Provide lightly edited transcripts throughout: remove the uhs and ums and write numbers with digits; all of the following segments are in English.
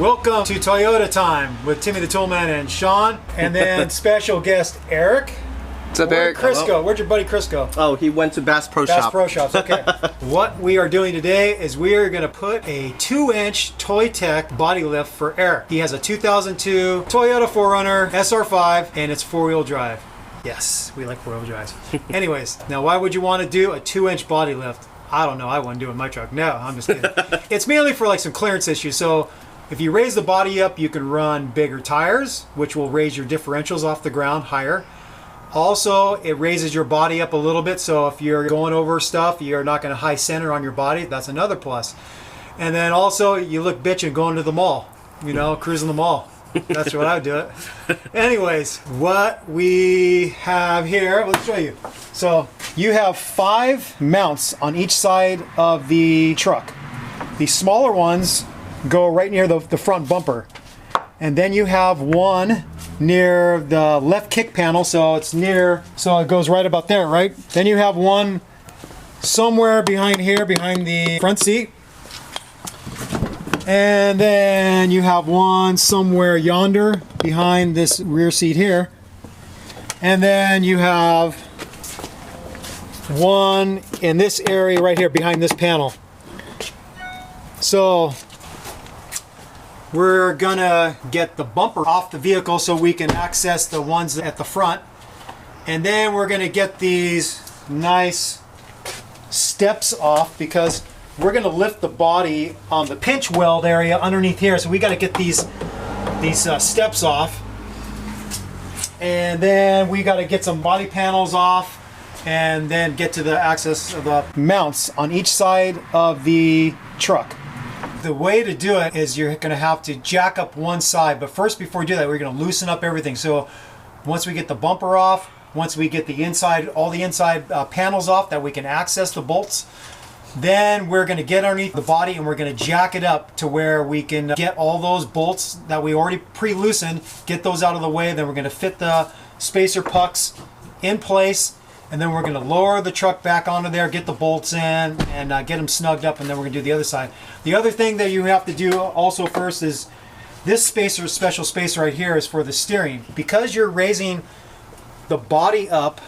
Welcome to Toyota Time with Timmy the Toolman and Sean, and then special guest Eric. What's up, Eric? Where'd Chris go? Where'd your buddy Chris go? Oh, he went to Bass Pro Shop. Bass Pro Shops, okay. What we are doing today is we are going to put a 2-inch Toytec body lift for Eric. He has a 2002 Toyota 4Runner SR5 and it's 4-wheel drive. Yes, we like 4-wheel drives. Anyways, now why would you want to do a 2-inch body lift? I don't know, I wouldn't do it in my truck. No, I'm just kidding. It's mainly for like some clearance issues. So if you raise the body up, you can run bigger tires, which will raise your differentials off the ground higher. Also, it raises your body up a little bit, so if you're going over stuff, you're not going to high center on your body. That's another plus. And then also, you look bitchin' going to the mall, you know, cruising the mall. That's what I would do it. Anyways, what we have here, let's show you. So you have 5 mounts on each side of the truck. The smaller ones go right near the front bumper. And then you have one near the left kick panel, so it's near, so it goes right about there, right? Then you have one somewhere behind here, behind the front seat. And then you have one somewhere yonder behind this rear seat here. And then you have one in this area right here behind this panel. So we're gonna get the bumper off the vehicle so we can access the ones at the front. And then we're gonna get these nice steps off because we're gonna lift the body on the pinch weld area underneath here. So we gotta get these steps off. And then we gotta get some body panels off and then get to the access of the mounts on each side of the truck. The way to do it is you're going to have to jack up one side, but first before we do that we're going to loosen up everything. So once we get the bumper off, once we get the inside, all the inside panels off that we can access the bolts, then we're going to get underneath the body and we're going to jack it up to where we can get all those bolts that we already pre-loosened, get those out of the way. Then we're going to fit the spacer pucks in place. And then we're going to lower the truck back onto there, get the bolts in, and get them snugged up, and then we're going to do the other side. The other thing that you have to do also first is this spacer, special spacer right here, is for the steering. Because you're raising the body up,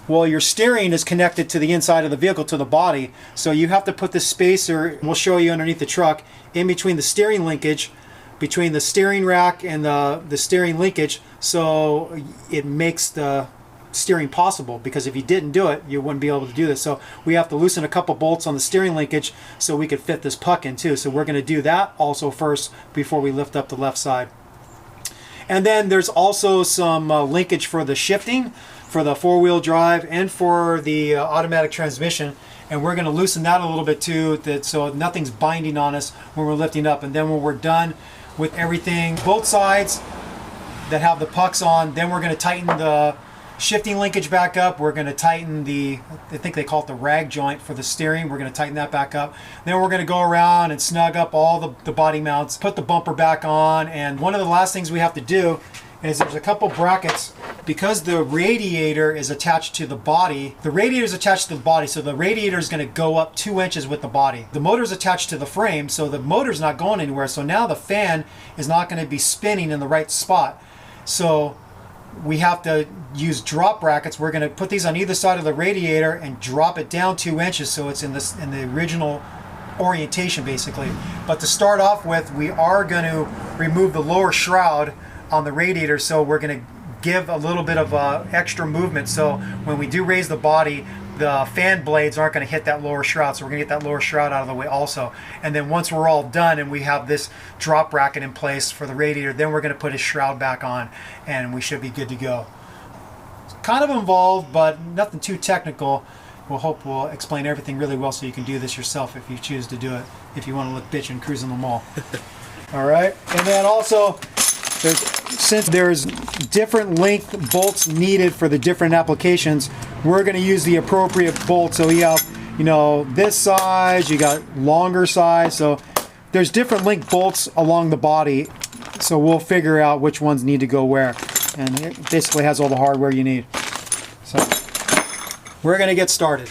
well, your steering is connected to the inside of the vehicle, to the body. So you have to put this spacer, we'll show you underneath the truck, in between the steering linkage, between the steering rack and the steering linkage, so it makes the steering possible, because if you didn't do it you wouldn't be able to do this. So we have to loosen a couple bolts on the steering linkage so we could fit this puck in too. So we're going to do that also first before we lift up the left side. And then there's also some linkage for the shifting for the 4-wheel drive and for the automatic transmission, and we're going to loosen that a little bit too, so nothing's binding on us when we're lifting up. And then when we're done with everything, both sides that have the pucks on, then we're going to tighten the shifting linkage back up. We're going to tighten the, I think they call it the rag joint for the steering. We're going to tighten that back up. Then we're going to go around and snug up all the body mounts, put the bumper back on. And one of the last things we have to do is there's a couple brackets, because the radiator is attached to the body. The radiator is attached to the body, so the radiator is going to go up 2 inches with the body. The motor is attached to the frame, so the motor's not going anywhere. So now the fan is not going to be spinning in the right spot. So we have to use drop brackets. We're going to put these on either side of the radiator and drop it down 2 inches so it's in the original orientation basically. But to start off with, we are going to remove the lower shroud on the radiator, so we're going to give a little bit of extra movement, so when we do raise the body, the fan blades aren't going to hit that lower shroud. So we're going to get that lower shroud out of the way also. And then once we're all done and we have this drop bracket in place for the radiator, then we're going to put his shroud back on and we should be good to go. It's kind of involved, but nothing too technical. We'll hope we'll explain everything really well so you can do this yourself if you choose to do it, if you want to look bitch and cruise in the mall. All right, and then also, since there's different length bolts needed for the different applications, we're going to use the appropriate bolt. So you have, you know, this size, you got longer size, so there's different length bolts along the body, so we'll figure out which ones need to go where, and it basically has all the hardware you need. So we're going to get started.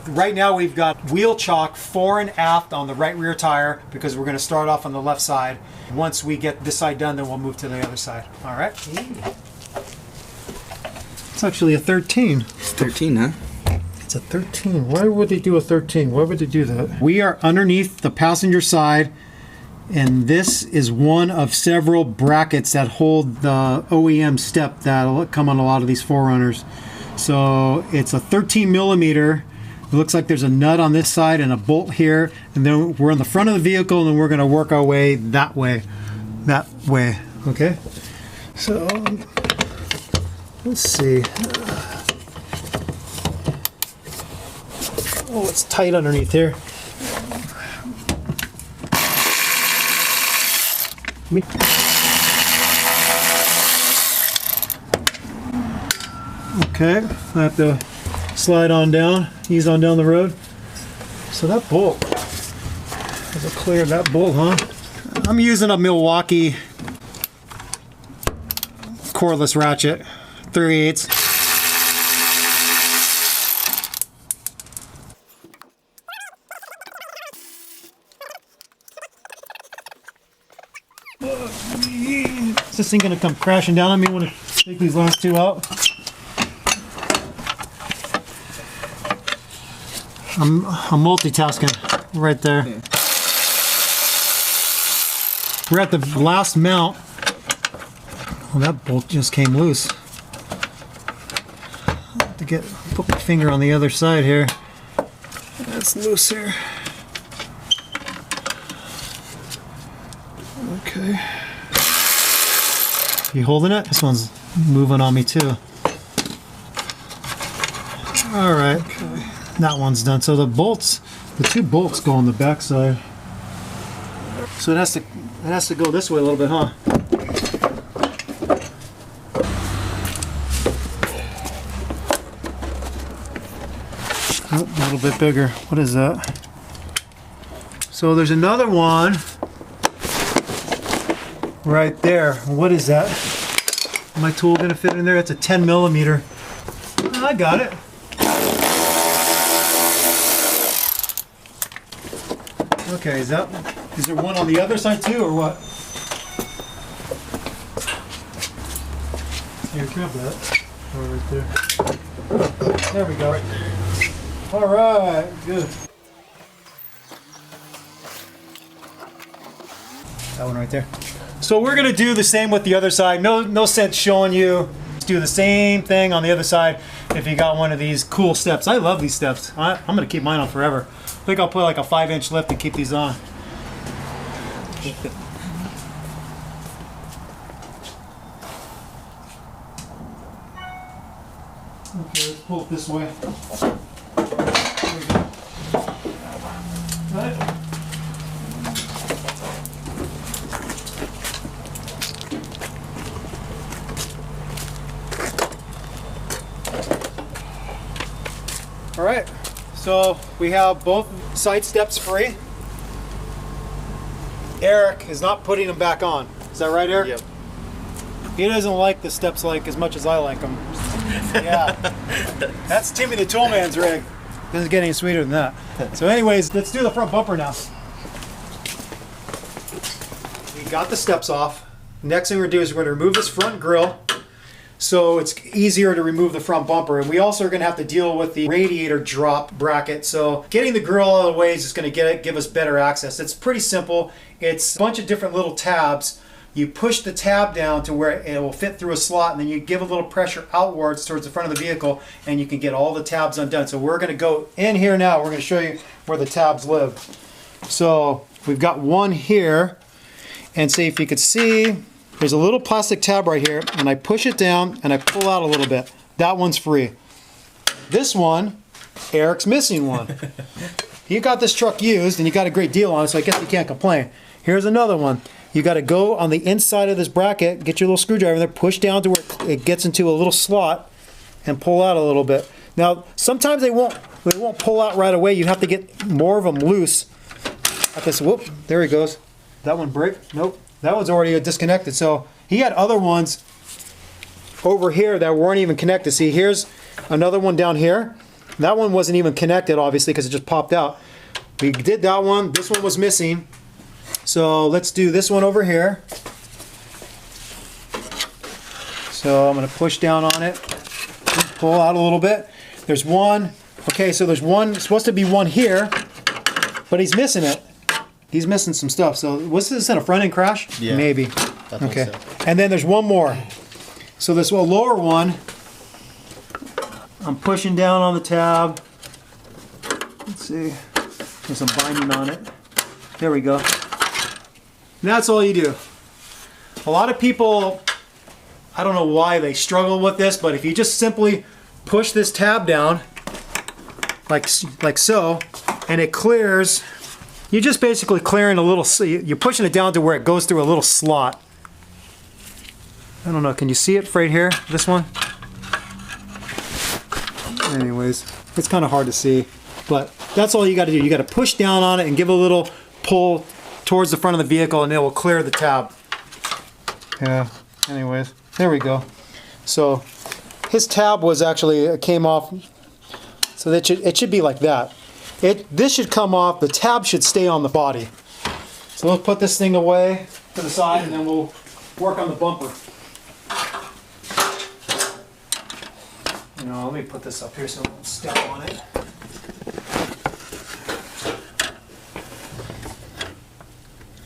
Right now we've got wheel chock fore and aft on the right rear tire because we're going to start off on the left side. Once we get this side done, then we'll move to the other side. All right. It's actually a 13. It's 13, huh? It's a 13. Why would they do a 13? Why would they do that? We are underneath the passenger side, and this is one of several brackets that hold the OEM step that'll come on a lot of these 4Runners. So it's a 13 millimeter. It looks like there's a nut on this side and a bolt here, and then we're in the front of the vehicle, and then we're going to work our way that way. Okay. So let's see. Oh, it's tight underneath here. Okay, I have to slide on down, ease on down the road. So that bolt, has it cleared that bolt, huh? I'm using a Milwaukee cordless ratchet, 3/8. Is this thing gonna come crashing down on me when I take these last two out? I'm multitasking right there. Yeah. We're at the last mount. Well, that bolt just came loose. I have to put my finger on the other side here. That's loose here. Okay. You holding it? This one's moving on me too. All right. Okay. That one's done. So the two bolts go on the back side. So it has to go this way a little bit, huh? Oh, a little bit bigger. What is that? So there's another one right there. What is that? My tool gonna fit in there? It's a 10 millimeter. I got it. Okay, is there one on the other side too, or what? Here, grab that. Oh, right there. There we go. All right, good. That one right there. So we're gonna do the same with the other side. No sense showing you. Just do the same thing on the other side if you got one of these cool steps. I love these steps. I'm gonna keep mine on forever. I think I'll put like a 5-inch lift and keep these on. Okay, let's pull it this way. There we go. Got it? All right. So we have both side steps free. Eric is not putting them back on. Is that right, Eric? Yep. He doesn't like the steps like as much as I like them. Yeah. That's Timmy the Toolman's rig. Doesn't get any sweeter than that. So anyways, let's do the front bumper now. We got the steps off. Next thing we're going to do is we're going to remove this front grille, so it's easier to remove the front bumper. And we also are going to have to deal with the radiator drop bracket. So getting the grill out of the way is just going to give us better access. It's pretty simple. It's a bunch of different little tabs. You push the tab down to where it will fit through a slot, and then you give a little pressure outwards towards the front of the vehicle, and you can get all the tabs undone. So we're going to go in here now. We're going to show you where the tabs live. So we've got one here, and see if you could see, there's a little plastic tab right here, and I push it down and I pull out a little bit. That one's free. This one, Eric's missing one. You got this truck used and you got a great deal on it, so I guess you can't complain. Here's another one. You got to go on the inside of this bracket, get your little screwdriver in there, push down to where it gets into a little slot, and pull out a little bit. Now, sometimes they won't pull out right away. You have to get more of them loose. At this, whoop, there he goes. That one break? Nope. That one's already disconnected. So he had other ones over here that weren't even connected. See, here's another one down here. That one wasn't even connected, obviously, because it just popped out. We did that one. This one was missing. So let's do this one over here. So I'm going to push down on it, pull out a little bit. There's one. Okay, so there's one, supposed to be one here, but he's missing it. He's missing some stuff. So was this in a front end crash? Yeah. Maybe. Okay. So. And then there's one more. So this lower one, I'm pushing down on the tab. Let's see. There's some binding on it. There we go. And that's all you do. A lot of people, I don't know why they struggle with this, but if you just simply push this tab down, like so, and it clears, you're just basically clearing a little, you're pushing it down to where it goes through a little slot. I don't know, can you see it right here, this one? Anyways, it's kind of hard to see, but that's all you got to do. You got to push down on it and give a little pull towards the front of the vehicle, and it will clear the tab. Yeah, anyways, there we go. So his tab was actually, it came off, so that it should be like that. This should come off, the tab should stay on the body. So let's put this thing away to the side, and then we'll work on the bumper. Let me put this up here so I don't step on it.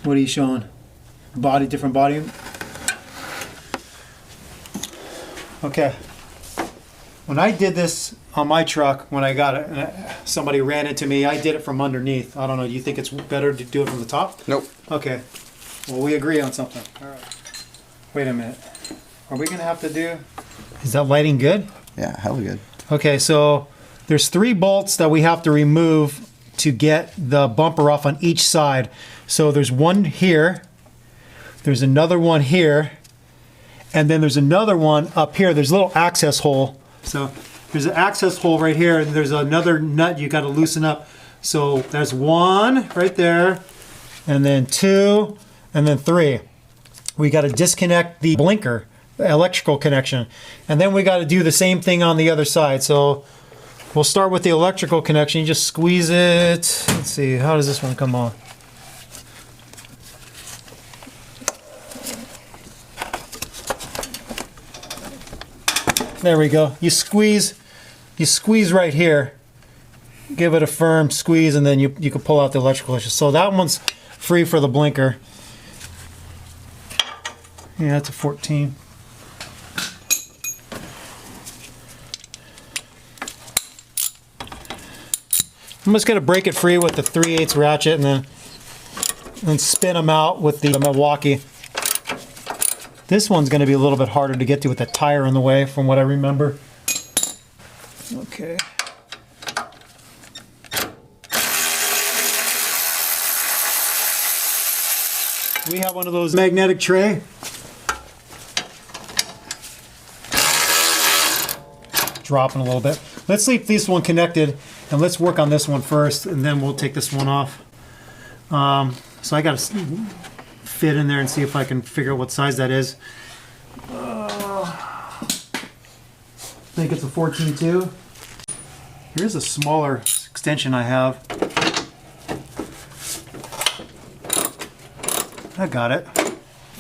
What are you showing? Body, different body? Okay. When I did this on my truck, when I got it, and somebody ran into me, I did it from underneath. I don't know, do you think it's better to do it from the top? Nope. Okay. Well, we agree on something. All right. Wait a minute. Are we going to have to do... Is that lighting good? Yeah, hella good. Okay, so there's 3 bolts that we have to remove to get the bumper off on each side. So there's one here, there's another one here, and then there's another one up here. There's a little access hole. So there's an access hole right here, and there's another nut you got to loosen up. So there's 1 right there, and then 2, and then 3. We got to disconnect the blinker, the electrical connection, and then we got to do the same thing on the other side. So we'll start with the electrical connection. You just squeeze it. Let's see, how does this one come on? There we go. You squeeze right here. Give it a firm squeeze, and then you can pull out the electrical connection. So that one's free for the blinker. Yeah, that's a 14. I'm just going to break it free with the 3/8 ratchet, and then spin them out with the Milwaukee. This one's going to be a little bit harder to get to with the tire in the way, from what I remember. Okay. We have one of those magnetic tray. Dropping a little bit. Let's leave this one connected, and let's work on this one first, and then we'll take this one off. So I got to fit in there and see if I can figure out what size that is. I think it's a 14.2. Here's a smaller extension I have. I got it.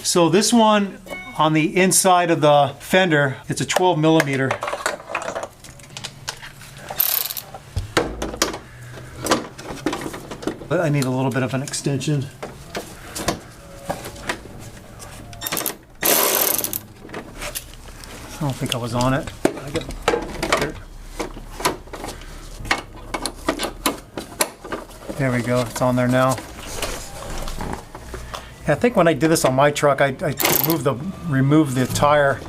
So this one on the inside of the fender, it's a 12 millimeter. But I need a little bit of an extension. I don't think I was on it. There we go, it's on there now. I think when I did this on my truck, I removed the tire.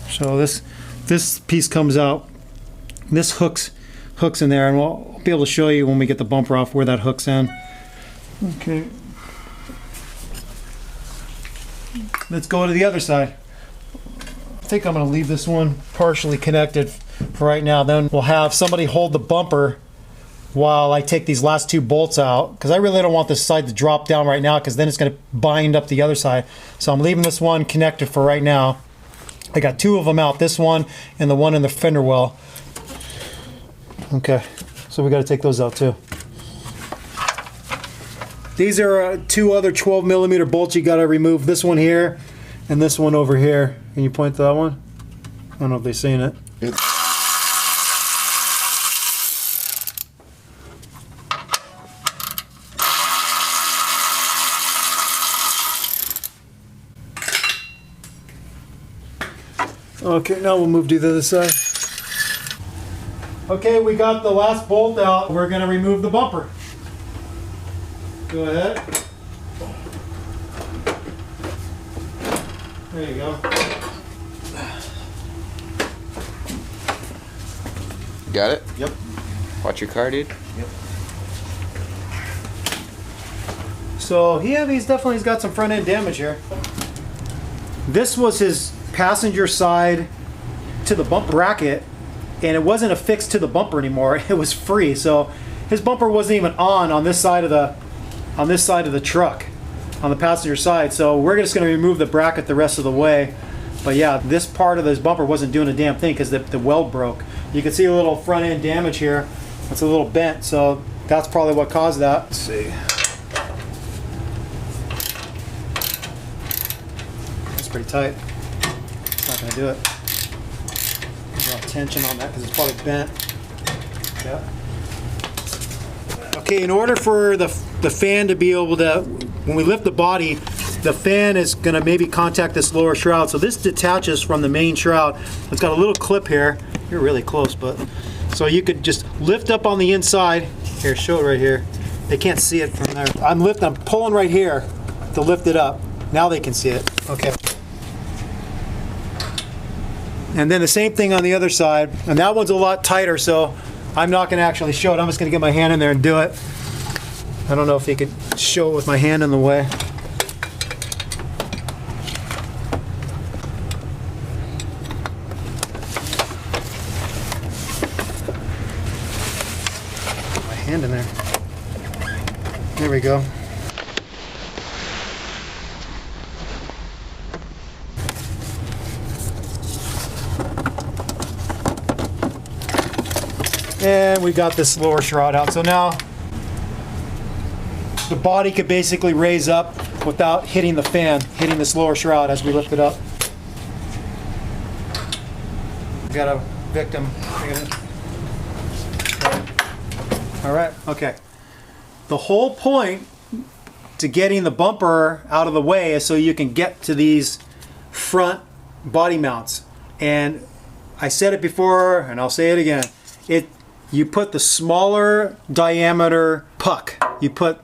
So this piece comes out. This hooks in there, and we'll be able to show you when we get the bumper off where that hooks in. Okay. Let's go to the other side. I think I'm going to leave this one partially connected for right now. Then we'll have somebody hold the bumper while I take these last two bolts out, because I really don't want this side to drop down right now, because then it's going to bind up the other side. So I'm leaving this one connected for right now. I got two of them out, this one and the one in the fender well. Okay, so we got to take those out too. These are two other 12mm bolts you got to remove. This one here and this one over here. Can you point to that one? I don't know if they've seen it. Okay, now we'll move to the other side. Okay, we got the last bolt out. We're going to remove the bumper. Go ahead. There you go. Got it? Yep. Watch your car, dude. Yep. So he's definitely got some front end damage here. This was his passenger side to the bumper bracket, and it wasn't affixed to the bumper anymore. It was free, so his bumper wasn't even on this side of the truck, on the passenger side. So we're just going to remove the bracket the rest of the way. But yeah, this part of this bumper wasn't doing a damn thing because the weld broke. You can see a little front end damage here. It's a little bent, so that's probably what caused that. Let's see. That's pretty tight. It's not going to do it. There's a lot of tension on that because it's probably bent. Yeah. Okay, in order for the fan to be able to, when we lift the body, the fan is going to maybe contact this lower shroud. So this detaches from the main shroud. It's got a little clip here. You're really close, but so you could just lift up on the inside. Here, show it right here. They can't see it from there. I'm pulling right here to lift it up. Now they can see it. Okay. And then the same thing on the other side. And that one's a lot tighter, so I'm not going to actually show it. I'm just going to get my hand in there and do it. I don't know if you could show it with my hand in the way. My hand in there. There we go. And we got this lower shroud out. So now the body could basically raise up without hitting the fan, hitting this lower shroud as we lift it up. We got a victim. All right, okay. The whole point to getting the bumper out of the way is so you can get to these front body mounts. And I said it before, and I'll say it again. You put the smaller diameter puck. You put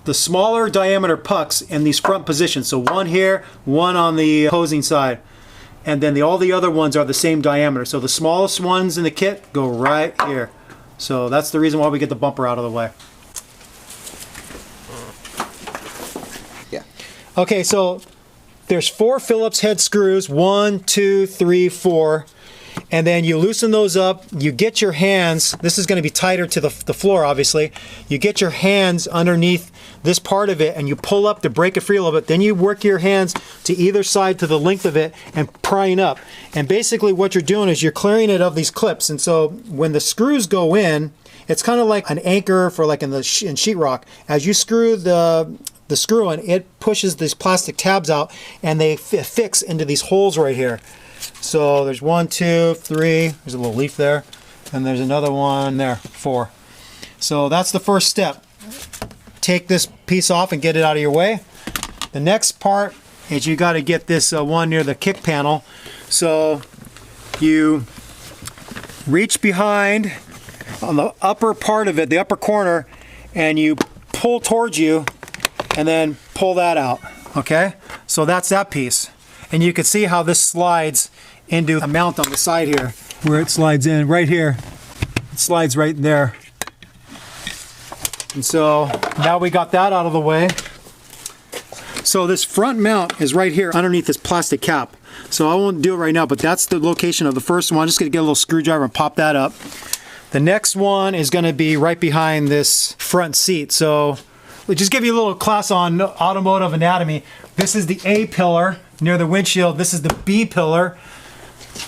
the smaller diameter pucks in these front positions. So one here, one on the opposing side. And then all the other ones are the same diameter. So the smallest ones in the kit go right here. So that's the reason why we get the bumper out of the way. Yeah. Okay, so there's 4 Phillips head screws. 1, 2, 3, 4. And then you loosen those up, you get your hands, this is going to be tighter to the floor obviously, you get your hands underneath this part of it and you pull up to break it free a little bit, then you work your hands to either side to the length of it and prying up. And basically what you're doing is you're clearing it of these clips, and so when the screws go in, it's kind of like an anchor for like in sheetrock. As you screw the screw in, it pushes these plastic tabs out and they fix into these holes right here. So there's 1, 2, 3, there's a little leaf there, and there's another one there, 4. So that's the first step. Take this piece off and get it out of your way. The next part is you got to get this one near the kick panel. So you reach behind on the upper part of it, the upper corner, and you pull towards you and then pull that out. Okay? So that's that piece. And you can see how this slides into a mount on the side here, where it slides in right here. It slides right there. And so now we got that out of the way. So this front mount is right here underneath this plastic cap. So I won't do it right now, but that's the location of the first one. I'm just gonna get a little screwdriver and pop that up. The next one is going to be right behind this front seat. So we'll just give you a little class on automotive anatomy. This is the A pillar near the windshield. This is the B pillar.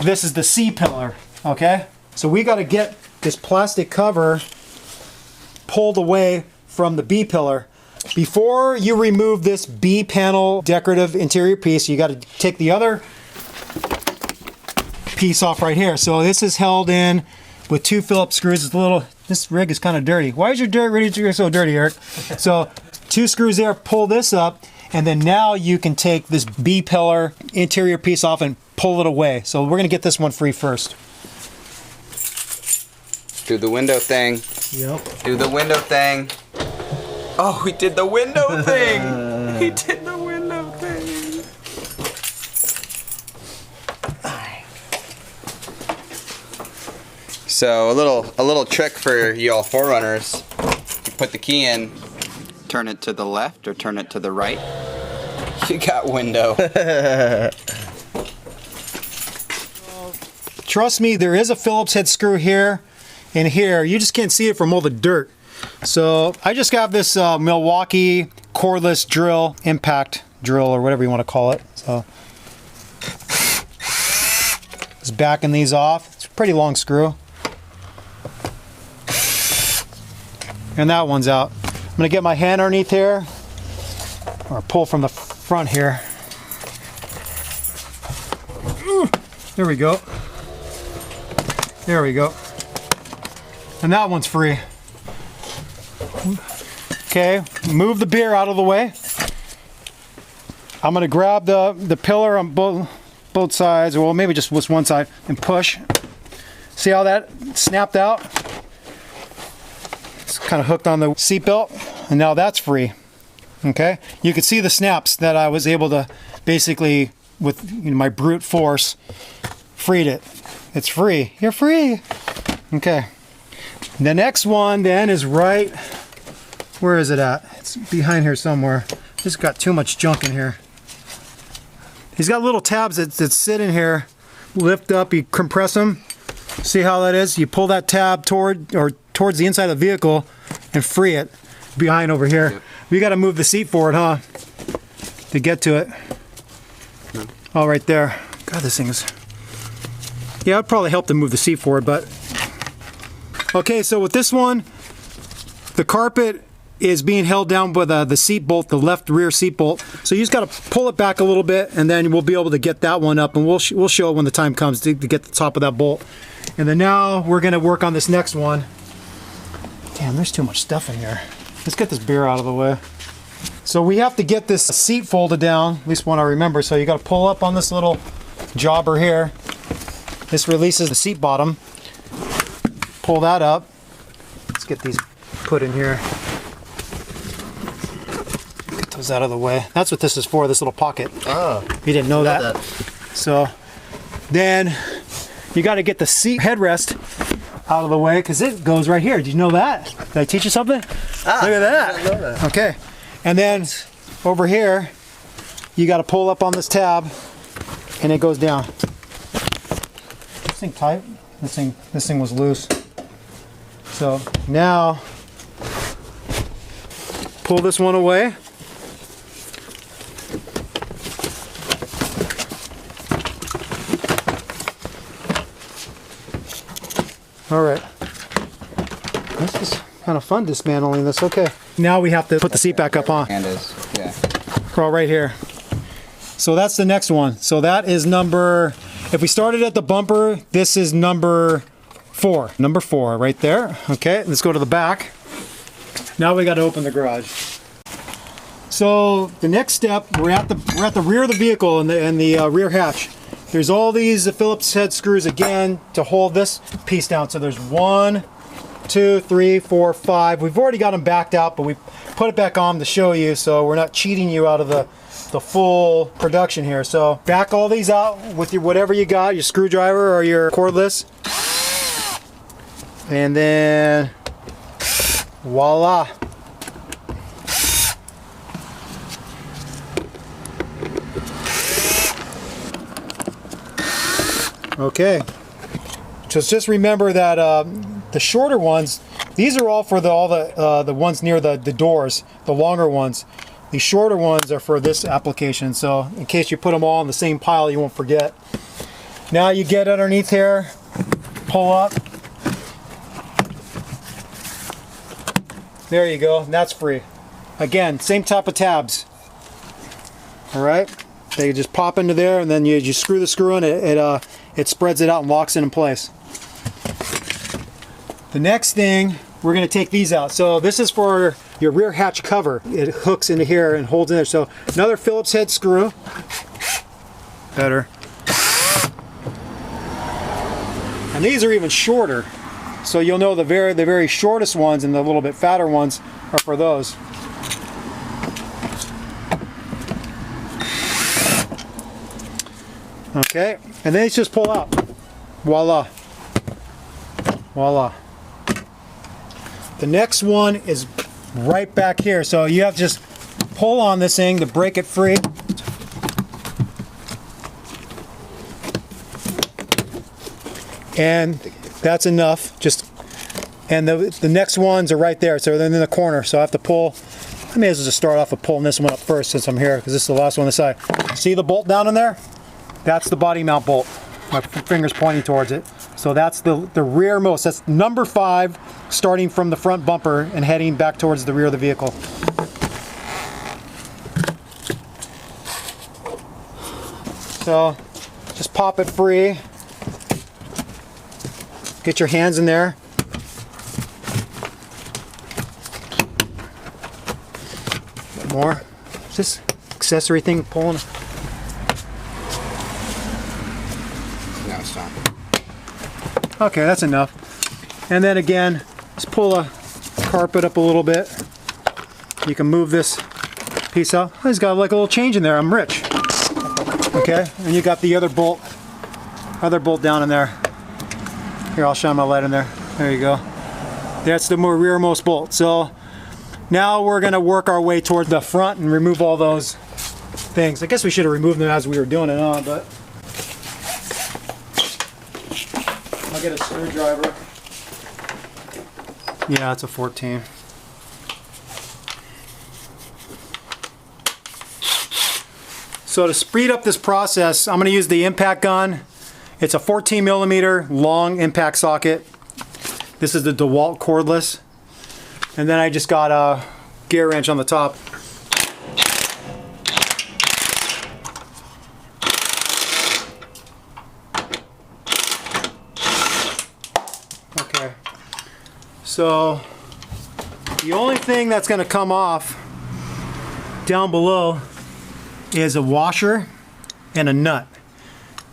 This is the C pillar, okay? So we got to get this plastic cover pulled away from the B pillar. Before you remove this B panel decorative interior piece, you got to take the other piece off right here. So this is held in with 2 Phillips screws. It's a little, this rig is kind of dirty. Why is your Radiator so dirty, Eric? So 2 screws there, pull this up, and then now you can take this B pillar interior piece off and pull it away. So we're gonna get this one free first. Do the window thing. Yep. Do the window thing. Oh, we did the window thing. We did the window thing. So a little trick for y'all 4Runners. You put the key in, turn it to the left or turn it to the right. You got window. Trust me, there is a Phillips head screw here and here. You just can't see it from all the dirt. So I just got this Milwaukee cordless drill, impact drill, or whatever you want to call it. So just backing these off. It's a pretty long screw. And that one's out. I'm gonna get my hand underneath here, or pull from the front here. There we go. There we go. And that one's free. Okay, move the beer out of the way. I'm gonna grab the pillar on both sides, or well, maybe just one side, and push. See how that snapped out? It's kind of hooked on the seatbelt, and now that's free. Okay, you can see the snaps that I was able to basically, with my brute force, freed it. It's free. You're free. Okay. The next one then is right, where is it at? It's behind here somewhere. Just got too much junk in here. He's got little tabs that sit in here. Lift up, you compress them. See how that is? You pull that tab towards the inside of the vehicle and free it behind over here. Yep. We got to move the seat forward, huh? To get to it. No. Oh, right there. God, this thing is... Yeah, it'd probably help to move the seat forward, but... Okay, so with this one, the carpet is being held down by the seat bolt, the left rear seat bolt. So you just got to pull it back a little bit, and then we'll be able to get that one up, and we'll show it when the time comes to get the top of that bolt. And then now we're going to work on this next one. Damn, there's too much stuff in here. Let's get this beer out of the way. So we have to get this seat folded down, at least one I remember. So you got to pull up on this little jobber here. This releases the seat bottom. Pull that up. Let's get these put in here. Get those out of the way. That's what this is for, this little pocket. Oh. You didn't know that. So then you got to get the seat headrest out of the way because it goes right here. Did you know that? Did I teach you something? Ah, look at that. I didn't know that. Okay. And then over here, you got to pull up on this tab and it goes down. This thing tight. This thing was loose. So now pull this one away. All right. This is kind of fun dismantling this. Okay. Now we have to put the seat back up on. And is, yeah. Crawl right here. So that's the next one. So that is number, if we started at the bumper, this is number 4. Number 4 right there. Okay, let's go to the back. Now we got to open the garage. So the next step, we're at the rear of the vehicle in the rear hatch. There's all these Phillips head screws again to hold this piece down. So there's 1, 2, 3, 4, 5. We've already got them backed out, but we put it back on to show you, so we're not cheating you out of the full production here. So back all these out with your whatever you got, your screwdriver or your cordless, and then voila. Okay, just remember that the shorter ones, these are all for all the ones near the doors, the longer ones. The shorter ones are for this application, so in case you put them all in the same pile, you won't forget. Now you get underneath here, pull up. There you go, and that's free. Again, same type of tabs. All right, they just pop into there, and then you screw the screw in, it spreads it out and locks it in place. The next thing, we're going to take these out. So this is for your rear hatch cover. It hooks into here and holds in there. So another Phillips head screw. Better. And these are even shorter. So you'll know the very shortest ones and the little bit fatter ones are for those. Okay, and then it's just pull out. Voila. Voila. The next one is right back here. So you have to just pull on this thing to break it free. And that's enough. And the next ones are right there. So they're in the corner. So I have to pull. I may as well just start off with pulling this one up first since I'm here, because this is the last one on the side. See the bolt down in there? That's the body mount bolt. My finger's pointing towards it. So that's the rearmost. That's number 5, starting from the front bumper and heading back towards the rear of the vehicle. So just pop it free. Get your hands in there. A bit more. Is this accessory thing pulling? No, it's not. Okay, that's enough. And then again, just pull a carpet up a little bit. You can move this piece out. Oh, it's got like a little change in there. I'm rich. Okay, and you got the other bolt down in there. Here, I'll shine my light in there. There you go. That's the more rearmost bolt. So now we're going to work our way toward the front and remove all those things. I guess we should have removed them as we were doing it on, but I'll get a screwdriver. Yeah, it's a 14. So to speed up this process, I'm going to use the impact gun. It's a 14 millimeter long impact socket. This is the DeWalt cordless. And then I just got a gear wrench on the top. Okay. So the only thing that's going to come off down below is a washer and a nut.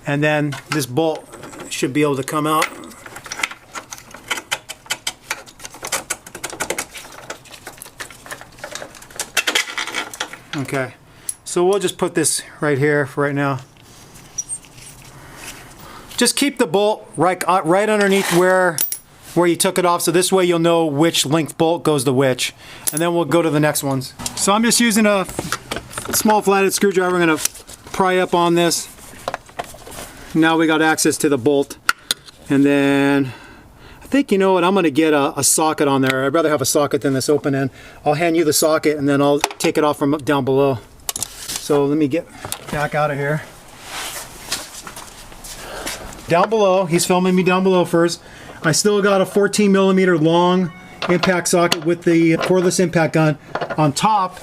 And then this bolt should be able to come out. Okay, so we'll just put this right here for right now. Just keep the bolt right underneath where you took it off, so this way you'll know which length bolt goes to which. And then we'll go to the next ones. So I'm just using a small flathead screwdriver. I'm going to pry up on this. Now we got access to the bolt. And then I think, you know what, I'm going to get a socket on there. I'd rather have a socket than this open end. I'll hand you the socket and then I'll take it off from down below. So let me get back out of here. Down below, he's filming me down below first. I still got a 14 millimeter long impact socket with the cordless impact gun. On top,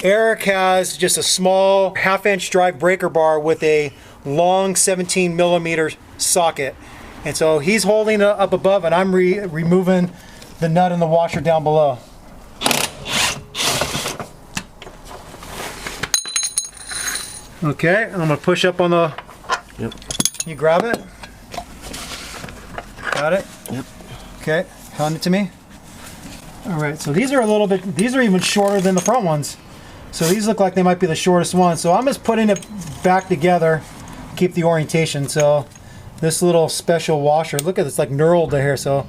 Eric has just a small 1/2 inch drive breaker bar with a long 17 millimeter socket. And so he's holding it up above and I'm removing the nut and the washer down below. Okay, I'm going to push up on the... Yep. You grab it? Got it? Yep. Okay, hand it to me. Alright, so these are these are even shorter than the front ones. So these look like they might be the shortest ones. So I'm just putting it back together, keep the orientation. So this little special washer, look at it, it's like knurled to here. So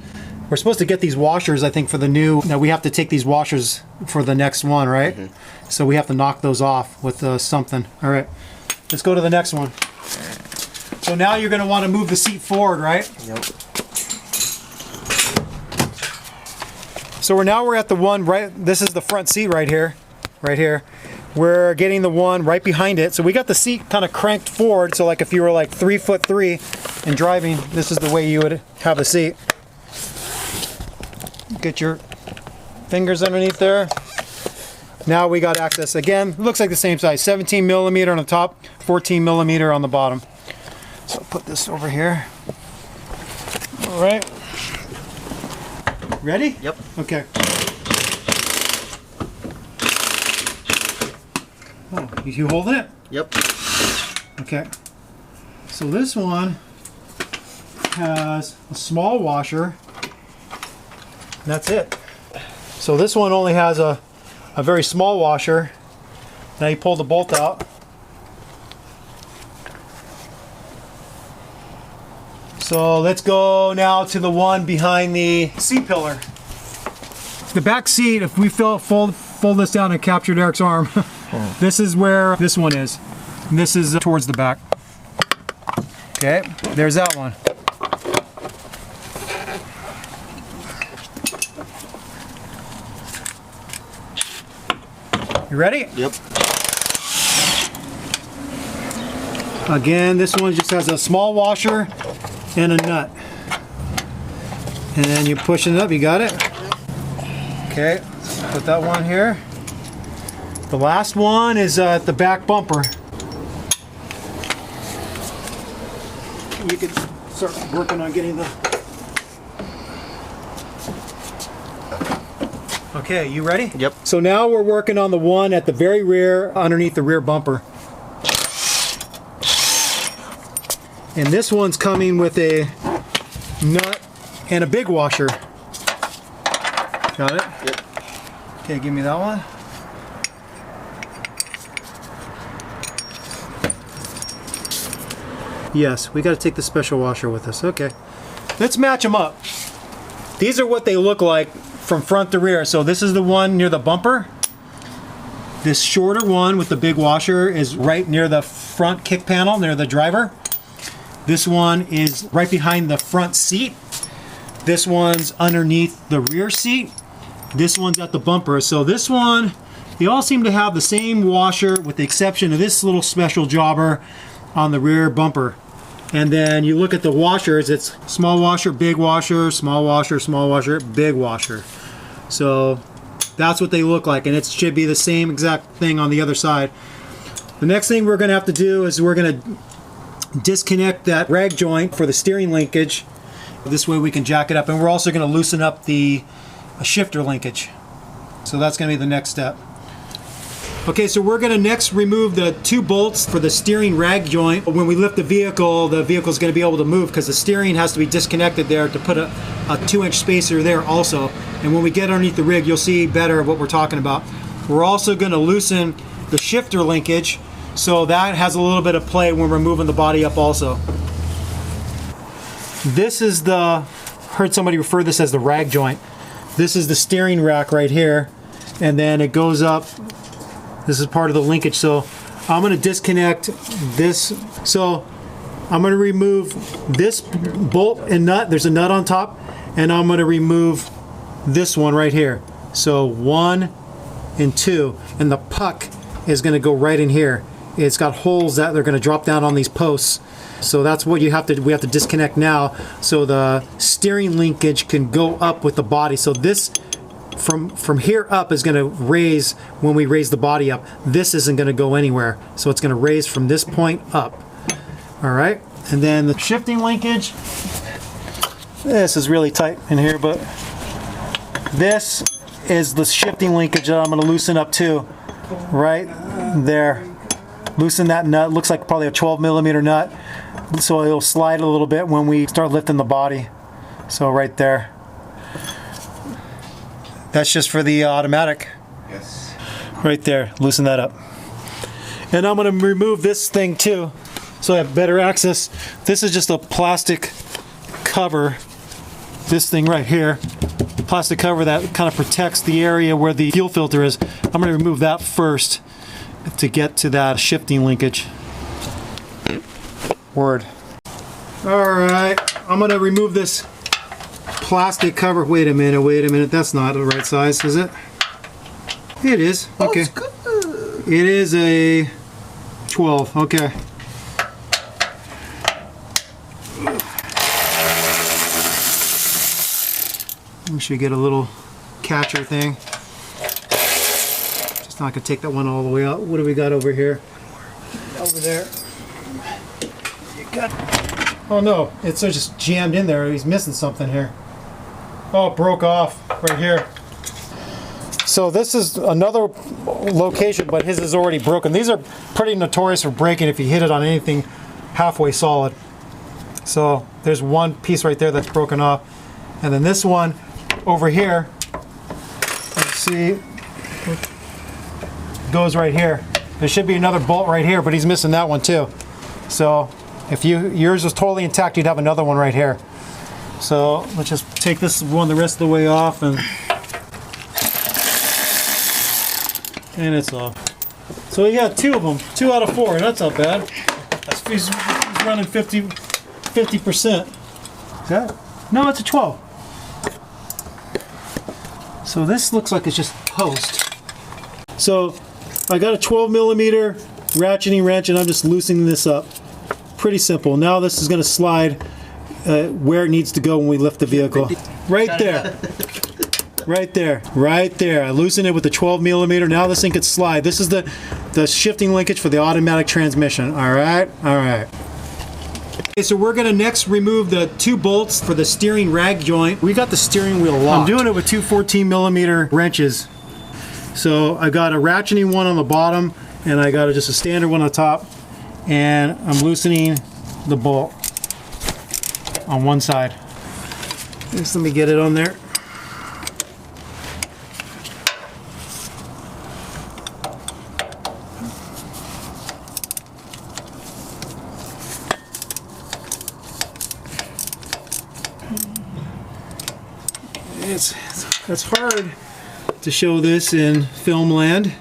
we're supposed to get these washers, I think, for the new. Now we have to take these washers for the next one, right? Mm-hmm. So we have to knock those off with something. All right, let's go to the next one. So now you're going to want to move the seat forward, right? Yep. So we're at the one right, this is the front seat right here. We're getting the one right behind it. So we got the seat kind of cranked forward. So like if you were like 3'3" and driving, this is the way you would have the seat. Get your fingers underneath there. Now we got access again. It looks like the same size, 17 millimeter on the top, 14 millimeter on the bottom. So put this over here. All right. Ready? Yep. Okay. Oh, you holding it? Yep. Okay. So this one has a small washer. That's it. So this one only has a very small washer. Now you pull the bolt out. So let's go now to the one behind the C-pillar. The back seat, if we fold this down and capture Eric's arm, this is where this one is. And this is towards the back. Okay, there's that one. You ready? Yep. Again, this one just has a small washer and a nut. And then you push it up, you got it? Okay, put that one here. The last one is at the back bumper. You can start working on getting the... Okay, you ready? Yep. So now we're working on the one at the very rear, underneath the rear bumper. And this one's coming with a nut and a big washer. Got it? Yep. Okay, give me that one. Yes, we got to take the special washer with us. Okay. Let's match them up. These are what they look like from front to rear. So this is the one near the bumper. This shorter one with the big washer is right near the front kick panel, near the driver. This one is right behind the front seat. This one's underneath the rear seat. This one's at the bumper. So this one, they all seem to have the same washer with the exception of this little special jobber on the rear bumper. And then you look at the washers, it's small washer, big washer, small washer, big washer. So that's what they look like, and it should be the same exact thing on the other side. The next thing we're going to have to do is we're going to disconnect that rag joint for the steering linkage. This way we can jack it up, and we're also going to loosen up the shifter linkage. So that's going to be the next step. Okay, so we're going to next remove the 2 bolts for the steering rag joint. When we lift the vehicle is going to be able to move because the steering has to be disconnected there to put a 2-inch spacer there also. And when we get underneath the rig, you'll see better what we're talking about. We're also going to loosen the shifter linkage, so that has a little bit of play when we're moving the body up also. This is heard somebody refer to this as the rag joint. This is the steering rack right here, and then it goes up. This is part of the linkage, so I'm going to disconnect this. So I'm going to remove this bolt and nut. There's a nut on top, and I'm going to remove this one right here. So 1 and 2, and the puck is going to go right in here. It's got holes that they're going to drop down on these posts. So that's what we have to disconnect now, so the steering linkage can go up with the body. So this from here up is going to raise when we raise the body up. This isn't going to go anywhere, so it's going to raise from this point up. All right, and then the shifting linkage. This is really tight in here, but this is the shifting linkage that I'm going to loosen up too. Right there. Loosen that nut. Looks like probably a 12 millimeter nut, so it'll slide a little bit when we start lifting the body. So right there. That's just for the automatic. Yes. Right there. Loosen that up. And I'm going to remove this thing too, so I have better access. This is just a plastic cover. This thing right here. Plastic cover that kind of protects the area where the fuel filter is. I'm going to remove that first to get to that shifting linkage. Word. Alright, I'm going to remove this plastic cover. Wait a minute, that's not the right size, is it? It is, okay. It is a 12, okay. We should get a little catcher thing. Just not going to take that one all the way out. What do we got over here? Over there. You got... Oh no, it's just jammed in there. He's missing something here. Oh, it broke off right here. So this is another location, but his is already broken. These are pretty notorious for breaking if you hit it on anything halfway solid. So there's one piece right there that's broken off. And then this one over here, let's see, goes right here. There should be another bolt right here, but he's missing that one too. So if yours was totally intact, you'd have another one right here. So let's just take this one the rest of the way off, and it's off. So he got 2 of them, 2 out of 4. That's not bad. He's running 50%. Is that? No, it's a 12. So this looks like it's just post. So I got a 12 millimeter ratcheting wrench, and I'm just loosening this up. Pretty simple. Now this is going to slide where it needs to go when we lift the vehicle. Right there. Right there. Right there. I loosen it with the 12 millimeter. Now this thing can slide. This is the shifting linkage for the automatic transmission. All right? All right. Okay, so we're going to next remove the 2 bolts for the steering rag joint. We got the steering wheel locked. I'm doing it with 2 14 millimeter wrenches. So I got a ratcheting one on the bottom, and I got just a standard one on the top. And I'm loosening the bolt on one side. Just let me get it on there. It's hard to show this in film land.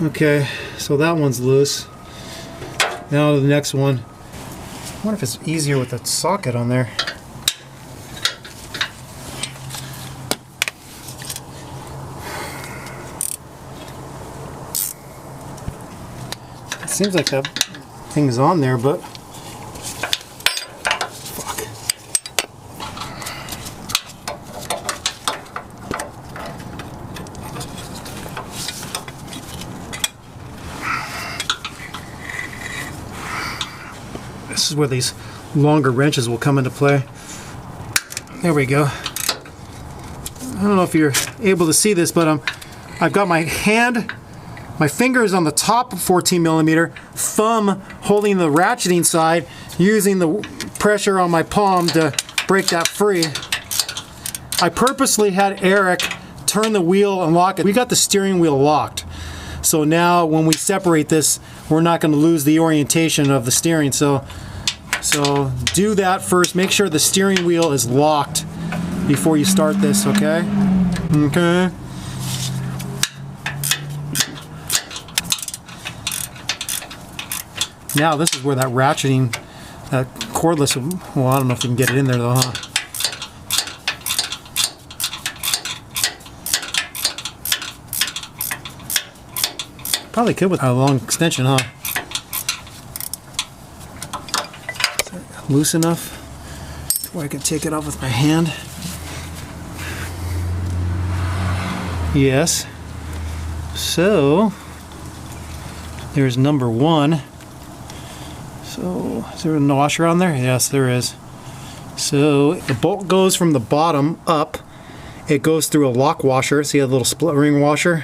Okay, so that one's loose. Now to the next one. I wonder if it's easier with the socket on there. It seems like that thing's on there, but fuck. This is where these longer wrenches will come into play. There we go. I don't know if you're able to see this, but I've got my hand, my fingers on the top of 14 millimeter, thumb holding the ratcheting side, using the pressure on my palm to break that free. I purposely had Eric turn the wheel and lock it. We got the steering wheel locked. So now when we separate this, we're not going to lose the orientation of the steering. So do that first. Make sure the steering wheel is locked before you start this, okay? Okay. Now this is where that ratcheting, that cordless, well, I don't know if you can get it in there though, huh? Probably could with a long extension, huh? Is that loose enough where I can take it off with my hand? Yes. So there's number 1. So is there a washer on there? Yes, there is. So the bolt goes from the bottom up. It goes through a lock washer. See a little split ring washer?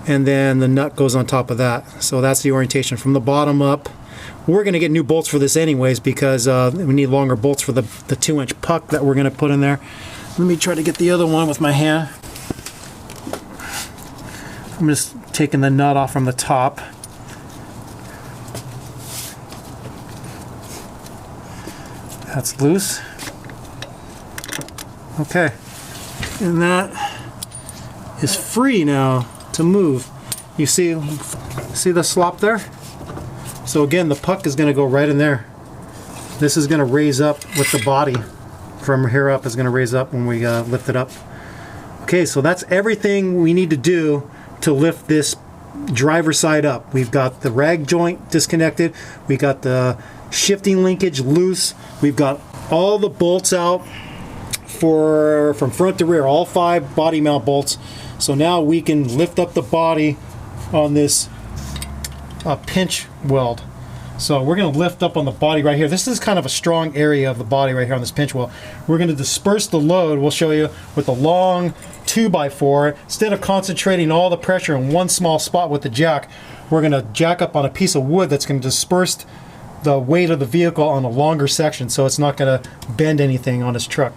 And then the nut goes on top of that. So that's the orientation from the bottom up. We're going to get new bolts for this anyways because we need longer bolts for the 2-inch puck that we're going to put in there. Let me try to get the other one with my hand. I'm just taking the nut off from the top. That's loose. Okay. And that is free now to move. You see the slop there? So again, the puck is going to go right in there. This is going to raise up with the body. From here up is going to raise up when we lift it up. Okay, so that's everything we need to do to lift this driver side up. We've got the rag joint disconnected. We got the shifting linkage loose. We've got all the bolts out from front to rear, all 5 body mount bolts. So now we can lift up the body on this pinch weld. So we're going to lift up on the body right here. This is kind of a strong area of the body right here on this pinch weld. We're going to disperse the load, we'll show you, with a long 2x4. Instead of concentrating all the pressure in one small spot with the jack, we're going to jack up on a piece of wood that's going to disperse the weight of the vehicle on a longer section, so it's not going to bend anything on this truck,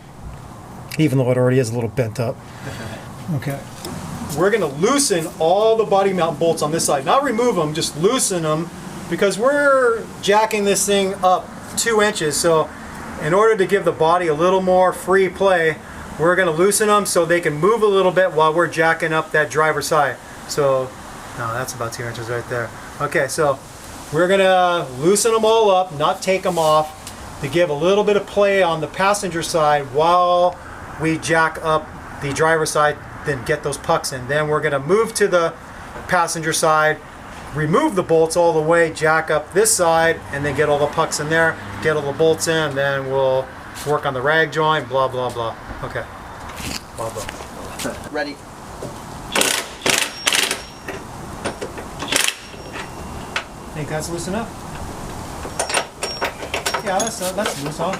even though it already is a little bent up. Okay. We're going to loosen all the body mount bolts on this side. Not remove them, just loosen them, because we're jacking this thing up 2 inches. So in order to give the body a little more free play, we're going to loosen them so they can move a little bit while we're jacking up that driver's side. So, no, that's about 2 inches right there. Okay, so we're going to loosen them all up, not take them off, to give a little bit of play on the passenger side while we jack up the driver's side, then get those pucks in. Then we're going to move to the passenger side, remove the bolts all the way, jack up this side, and then get all the pucks in there, get all the bolts in, then we'll work on the rag joint, blah, blah, blah. Okay. Blah, blah. Ready. Think that's loose enough? Yeah, that's loose, huh?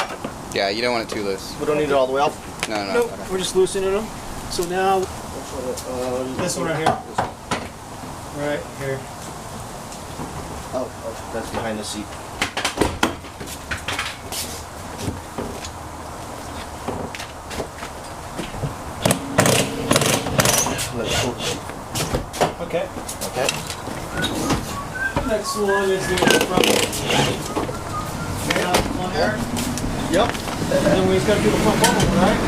Yeah, you don't want it too loose. We don't need it all the way off? No, no. Nope, Okay. we're just loosening them. So now, this one right here. Right here. Oh, that's behind the seat. Okay. Okay. Next one is the front. One there. Yep. And then we just got to do the front bumper, right?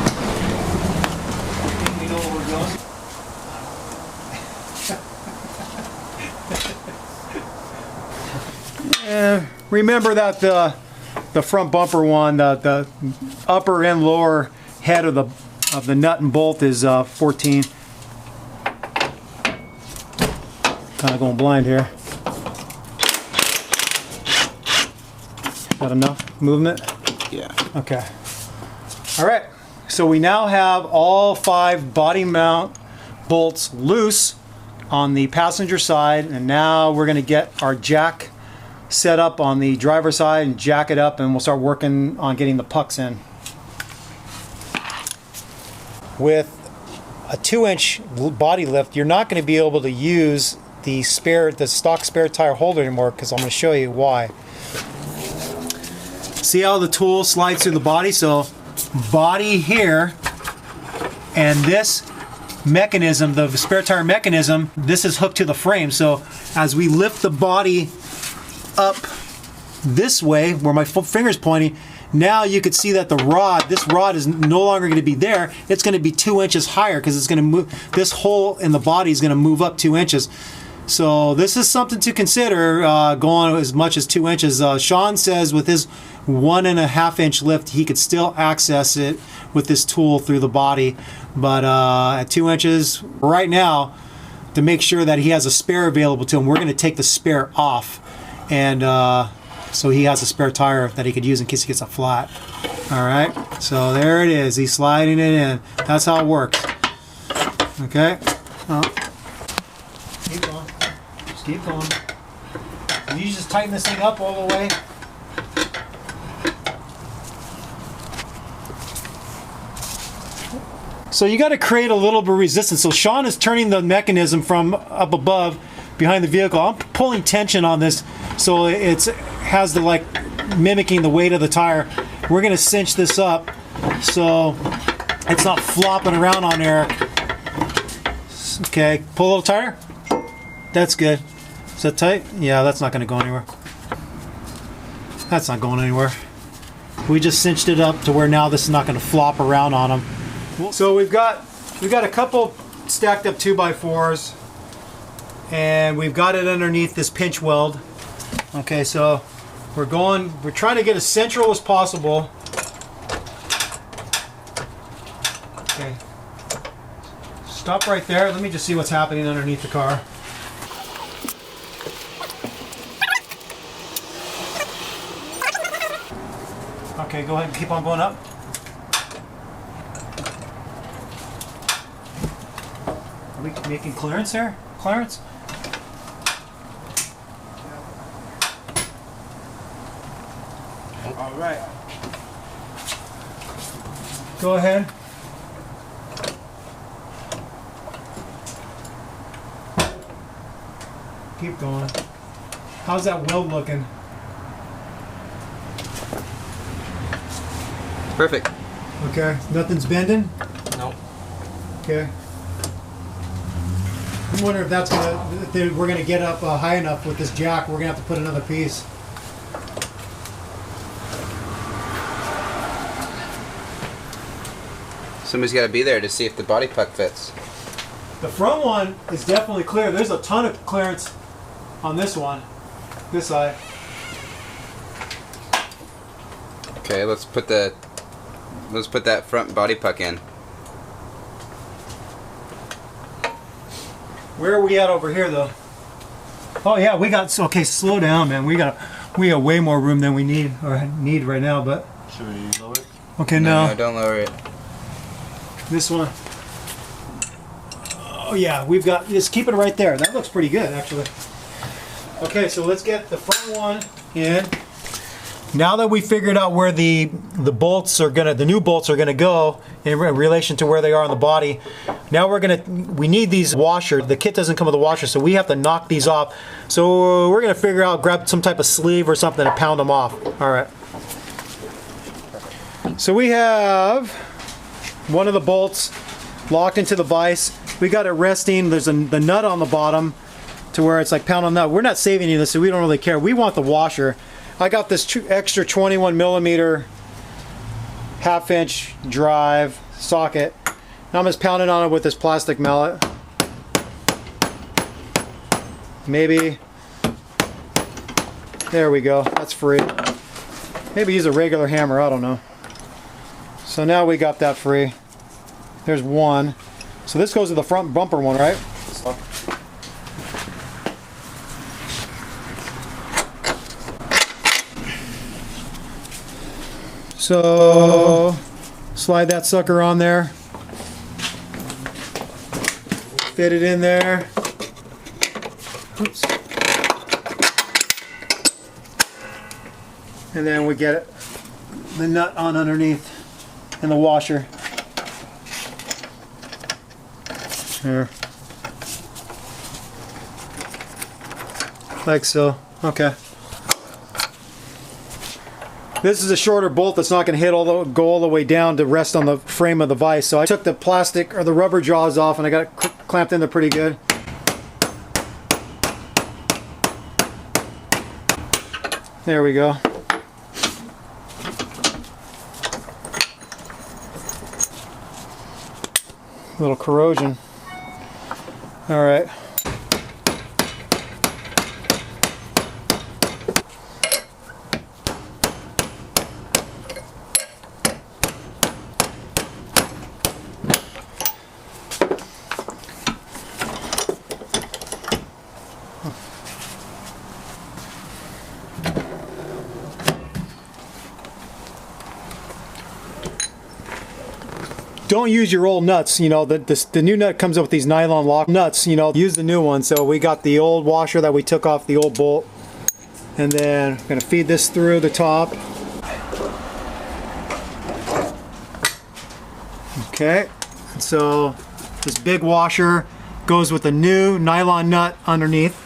I think we know where we're going. Remember that the front bumper one, the upper and lower head of the nut and bolt is 14. Kind of going blind here. Got enough movement? Yeah. Okay. All right. So we now have all 5 body mount bolts loose on the passenger side, and now we're going to get our jack set up on the driver's side and jack it up, and we'll start working on getting the pucks in. With a 2-inch body lift, you're not going to be able to use the stock spare tire holder anymore, because I'm going to show you why. See how the tool slides through the body? So body here, and this mechanism, the spare tire mechanism, this is hooked to the frame. So as we lift the body up this way, where my finger's pointing, now you could see that this rod is no longer going to be there. It's going to be 2 inches higher, because it's going to move. This hole in the body is going to move up 2 inches. So this is something to consider, going as much as 2 inches. Sean says with his 1.5 inch lift, he could still access it with this tool through the body. But at 2 inches, right now, to make sure that he has a spare available to him, we're going to take the spare off. And so he has a spare tire that he could use in case he gets a flat. All right, so there it is. He's sliding it in. That's how it works. Okay. Keep going. Just keep going. You just tighten this thing up all the way. So you got to create a little bit of resistance. So Sean is turning the mechanism from up above behind the vehicle. I'm pulling tension on this, so it has the mimicking the weight of the tire. We're going to cinch this up so it's not flopping around on there. Okay, pull a little tighter. That's good. Is that tight? Yeah, that's not going to go anywhere. That's not going anywhere. We just cinched it up to where now this is not going to flop around on them. So we've got a couple stacked up 2x4s, and we've got it underneath this pinch weld. Okay, so We're trying to get as central as possible. Okay. Stop right there. Let me just see what's happening underneath the car. Okay, go ahead and keep on going up. Are we making clearance there? Clarence? All right. Go ahead. Keep going. How's that weld looking? Perfect. Okay. Nothing's bending? Nope. Okay. I'm wondering if that's gonna, if we're gonna get up high enough with this jack. We're gonna have to put another piece. Somebody's got to be there to see if the body puck fits. The front one is definitely clear. There's a ton of clearance on this one, this side. Okay, let's put that front body puck in. Where are we at over here, though? Oh yeah, we got, okay, slow down, man. We got way more room than we need right now, but. Should we lower it? Okay, No, don't lower it. This one. Oh yeah, we've got, just keep it right there. That looks pretty good, actually. Okay, so let's get the front one in. Now that we figured out where the bolts are gonna, the new bolts are gonna go in relation to where they are on the body, now we need these washer. The kit doesn't come with a washer, so we have to knock these off. So we're gonna figure out, grab some type of sleeve or something to pound them off. All right. So we have one of the bolts locked into the vise. We got it resting. There's the nut on the bottom to where it's like pound on nut. We're not saving any of this, so we don't really care. We want the washer. I got this extra 21 millimeter half-inch drive socket. Now I'm just pounding on it with this plastic mallet. Maybe. There we go. That's free. Maybe use a regular hammer. I don't know. So now we got that free. There's one. So this goes to the front bumper one, right? So slide that sucker on there. Fit it in there. Oops. And then we get the nut on underneath and the washer. Here. Like so. Okay. This is a shorter bolt that's not going to go all the way down to rest on the frame of the vise. So I took the plastic or the rubber jaws off and I got it clamped in there pretty good. There we go. A little corrosion. All right. Don't use your old nuts, you know, the new nut comes with these nylon lock nuts, you know, use the new one. So we got the old washer that we took off the old bolt, and then I'm going to feed this through the top. Okay, so this big washer goes with the new nylon nut underneath.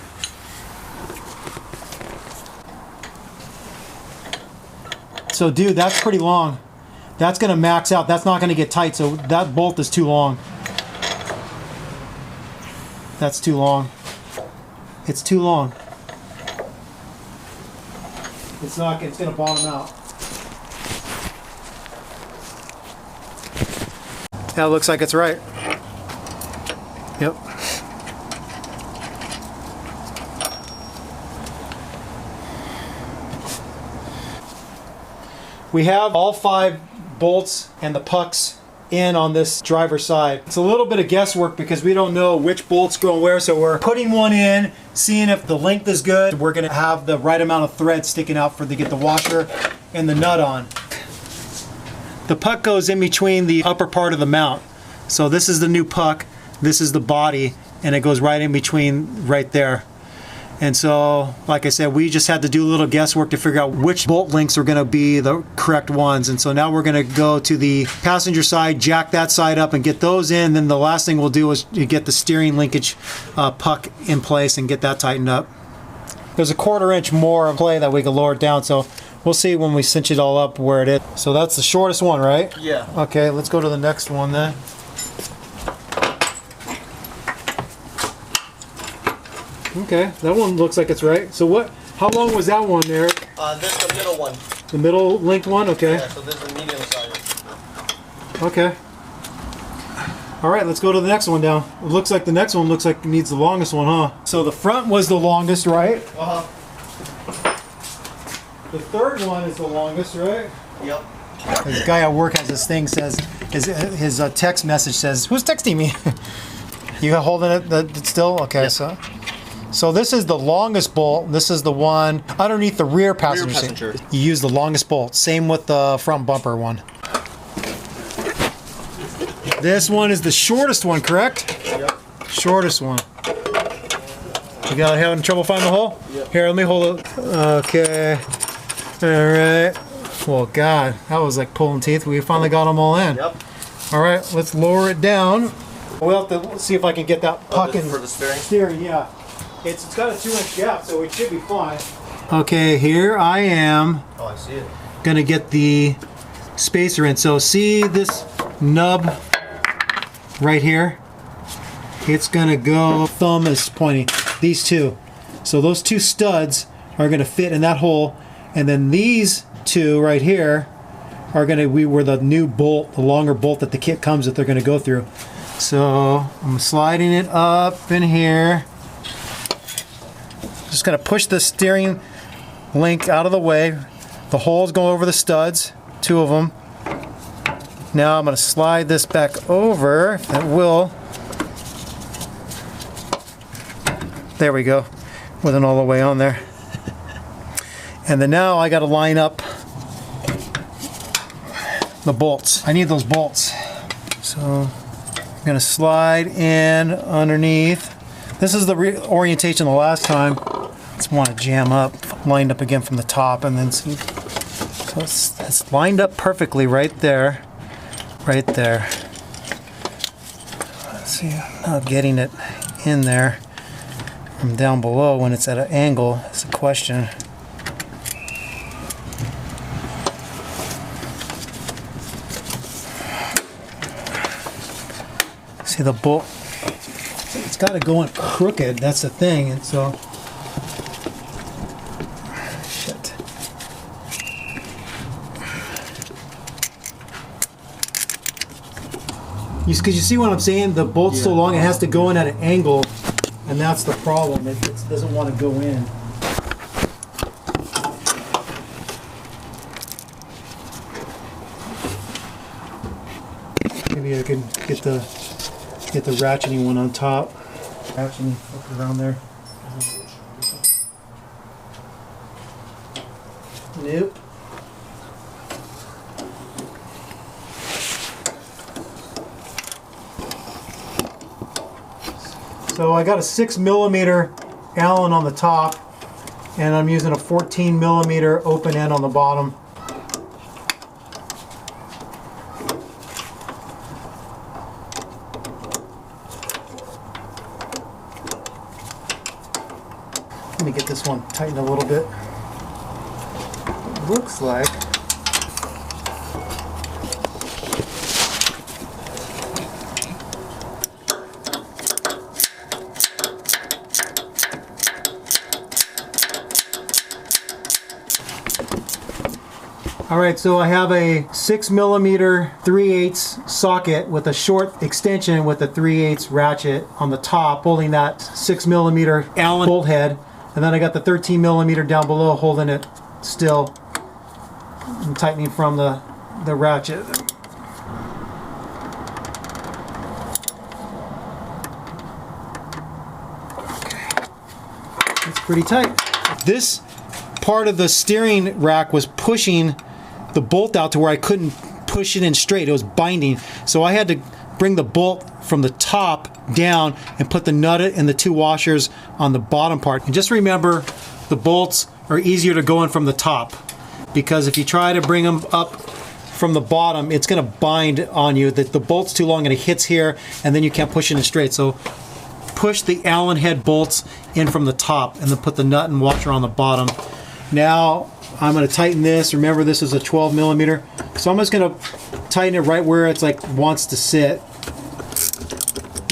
So dude, that's pretty long. That's going to max out. That's not going to get tight, so that bolt is too long. That's too long. It's too long. It's not, it's going to bottom out. That looks like it's right. Yep. We have all 5 bolts and the pucks in on this driver's side. It's a little bit of guesswork because we don't know which bolts go where, so we're putting one in, seeing if the length is good. We're gonna have the right amount of thread sticking out to get the washer and the nut on. The puck goes in between the upper part of the mount. So this is the new puck, this is the body, and it goes right in between right there. And so, like I said, we just had to do a little guesswork to figure out which bolt links are going to be the correct ones. And so now we're going to go to the passenger side, jack that side up and get those in. Then the last thing we'll do is get the steering linkage puck in place and get that tightened up. There's a 1/4 inch more of play that we can lower it down. So we'll see when we cinch it all up where it is. So that's the shortest one, right? Yeah. Okay, let's go to the next one then. Okay, that one looks like it's right. So how long was that one there? This is the middle one. The middle linked one? Okay. Yeah, so this is the medium size. Okay. All right, let's go to the next one down. It looks like the next one needs the longest one, huh? So the front was the longest, right? Uh-huh. The third one is the longest, right? Yep. The guy at work has this thing says, his text message says, who's texting me? You holding it still? Okay, yep. So this is the longest bolt. This is the one underneath the rear passenger seat. You use the longest bolt. Same with the front bumper one. This one is the shortest one, correct? Yep. Shortest one. You got having trouble finding the hole? Yep. Here, let me hold it. Okay. All right. Well, God, that was like pulling teeth. We finally got them all in. Yep. All right, let's lower it down. We'll have to see if I can get that puck in for the steering. Steering, yeah. It's got a 2-inch gap, so it should be fine. Okay, here I am. Oh, I see it. Gonna get the spacer in. So see this nub right here? It's gonna go, thumb is pointing, these two. So those 2 studs are gonna fit in that hole, and then these 2 right here are gonna be where the new bolt, the longer bolt that the kit comes with, they're gonna go through. So I'm sliding it up in here. Just gonna push the steering link out of the way. The holes go over the studs, 2 of them. Now I'm gonna slide this back over, if it will. There we go. Wasn't all the way on there. And then now I gotta line up the bolts. I need those bolts. So I'm gonna slide in underneath. This is the orientation the last time. Just want to jam up, lined up again from the top, and then see. So it's lined up perfectly right there, right there. Let's see, I'm not getting it in there from down below when it's at an angle. That's a question. See the bolt. It's got to go in crooked, that's the thing, and so shit. Because you see what I'm saying? The bolt's so long, it has to go in at an angle, and that's the problem. It doesn't want to go in. Maybe I can get the ratcheting one on top. Ratcheting up around there. Nope. So I got a 6mm Allen on the top, and I'm using a 14mm open end on the bottom. Let me get this one tightened a little bit. Looks like Alright, so I have a 6mm 3/8 socket with a short extension with a 3/8 ratchet on the top holding that 6mm Allen bolt head, and then I got the 13mm down below holding it still. I'm tightening from the ratchet. It's pretty tight. This part of the steering rack was pushing the bolt out to where I couldn't push it in straight. It was binding. So I had to bring the bolt from the top down and put the nut and the two washers on the bottom part. And just remember, the bolts are easier to go in from the top, because if you try to bring them up from the bottom, it's going to bind on you. The bolt's too long and it hits here, and then you can't push it in straight. So push the Allen head bolts in from the top and then put the nut and washer on the bottom. Now I'm going to tighten this. Remember, this is a 12 millimeter. So I'm just going to tighten it right where it's like wants to sit.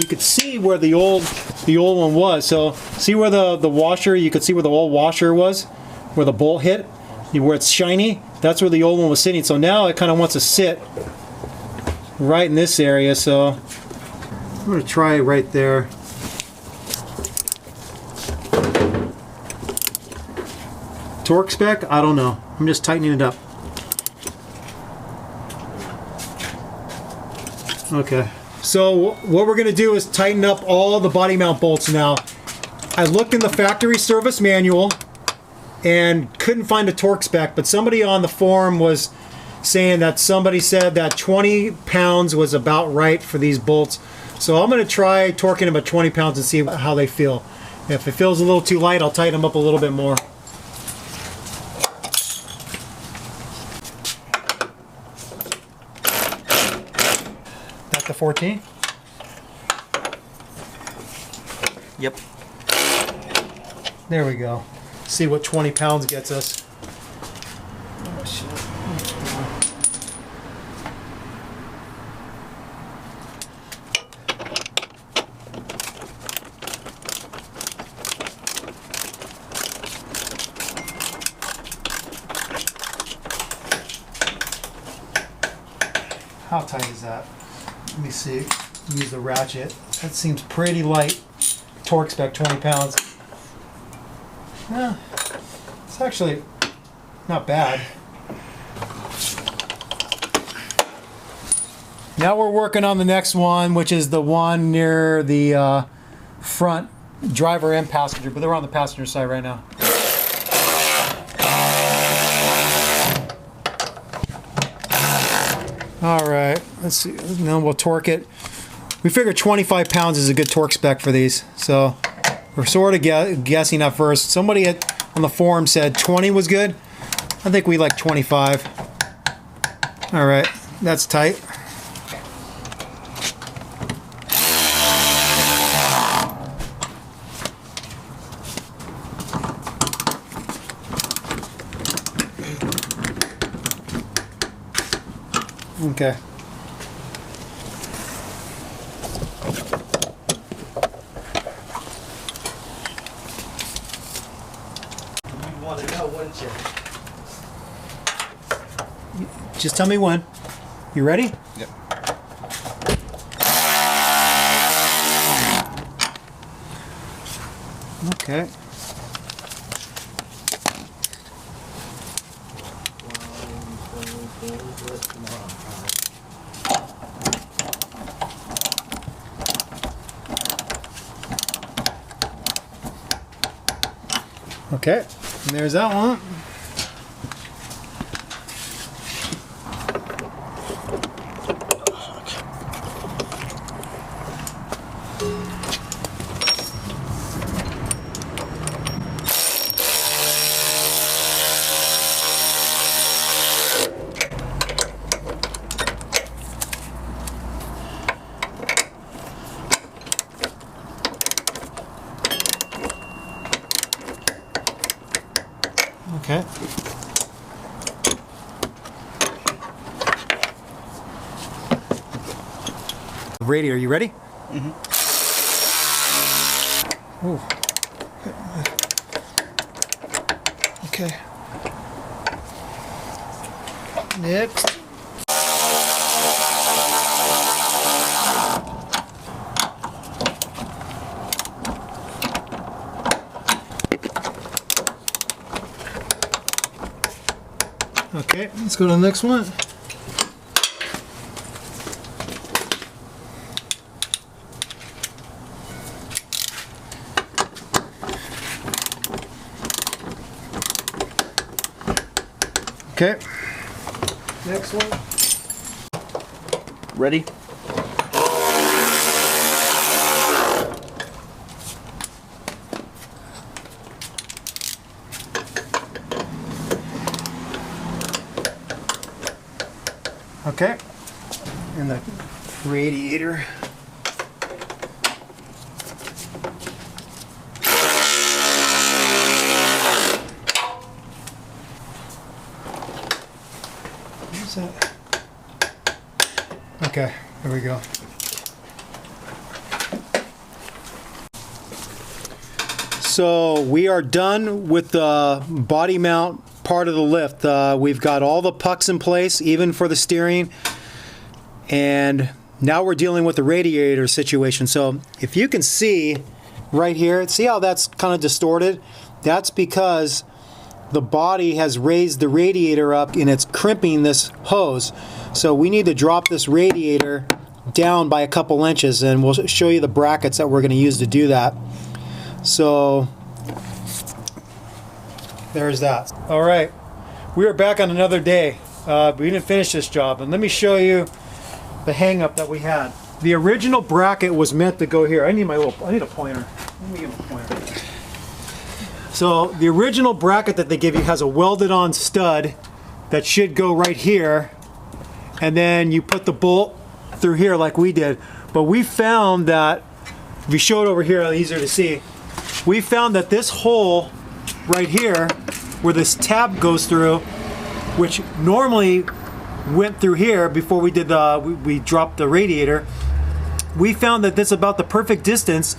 You could see where the old one was. So see where the washer, you could see where the old washer was, where the bolt hit, where it's shiny. That's where the old one was sitting. So now it kind of wants to sit right in this area. So I'm going to try it right there. Torque spec, I don't know. I'm just tightening it up. Okay. So what we're going to do is tighten up all the body mount bolts now. I looked in the factory service manual and couldn't find a torque spec, but somebody on the forum was saying that somebody said that 20 pounds was about right for these bolts. So I'm going to try torquing them at 20 pounds and see how they feel. If it feels a little too light, I'll tighten them up a little bit more. That's the 14? Yep. There we go. See what 20 pounds gets us. Oh, shit. How tight is that? Let me see. Use the ratchet. That seems pretty light. Torque spec 20 pounds. Yeah, it's actually not bad. Now we're working on the next one, which is the one near the front driver and passenger, but they're on the passenger side right now. All right, let's see. Now we'll torque it. We figure 25 pounds is a good torque spec for these, so we're sort of guessing at first. Somebody on the forum said 20 was good. I think we like 25. All right, that's tight. Okay. You'd want to know, wouldn't you? Just tell me when. You ready? Yep. Okay. Okay, and there's that one. Okay. Radiator, you ready? Mm-hmm. Ooh. Okay. Next. Okay. Okay, let's go to the next one. Okay, next one. Ready? Okay, and the radiator. Where's that? Okay, there we go. So we are done with the body mount part of the lift. We've got all the pucks in place, even for the steering, and now we're dealing with the radiator situation. So if you can see right here, see how that's kind of distorted? That's because the body has raised the radiator up and it's crimping this hose. So we need to drop this radiator down by a couple inches, and we'll show you the brackets that we're going to use to do that. So there's that. All right, we are back on another day. We didn't finish this job, and let me show you the hang up that we had. The original bracket was meant to go here. I need a pointer. Let me give a pointer. So the original bracket that they give you has a welded on stud that should go right here, and then you put the bolt through here like we did. But we found that, if you show it over here, easier to see, we found that this hole right here, where this tab goes through, which normally went through here before we did we dropped the radiator, we found that this is about the perfect distance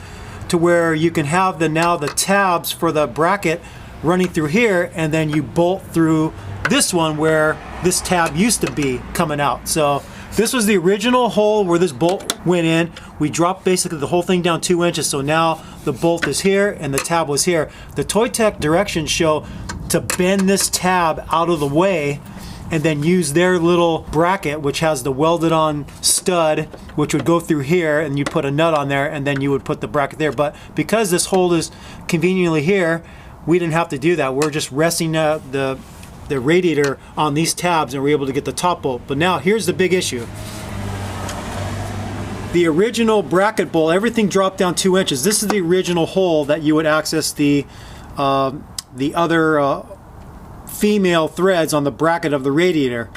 to where you can have now the tabs for the bracket running through here, and then you bolt through this one where this tab used to be coming out. So this was the original hole where this bolt went in. We dropped basically the whole thing down 2 inches, so now the bolt is here and the tab was here. The Toytec directions show to bend this tab out of the way and then use their little bracket, which has the welded on stud, which would go through here, and you put a nut on there, and then you would put the bracket there. But because this hole is conveniently here, we didn't have to do that. We're just resting the radiator on these tabs, and we're able to get the top bolt. But now here's the big issue. The original bracket bolt, everything dropped down 2 inches. This is the original hole that you would access the other female threads on the bracket of the radiator.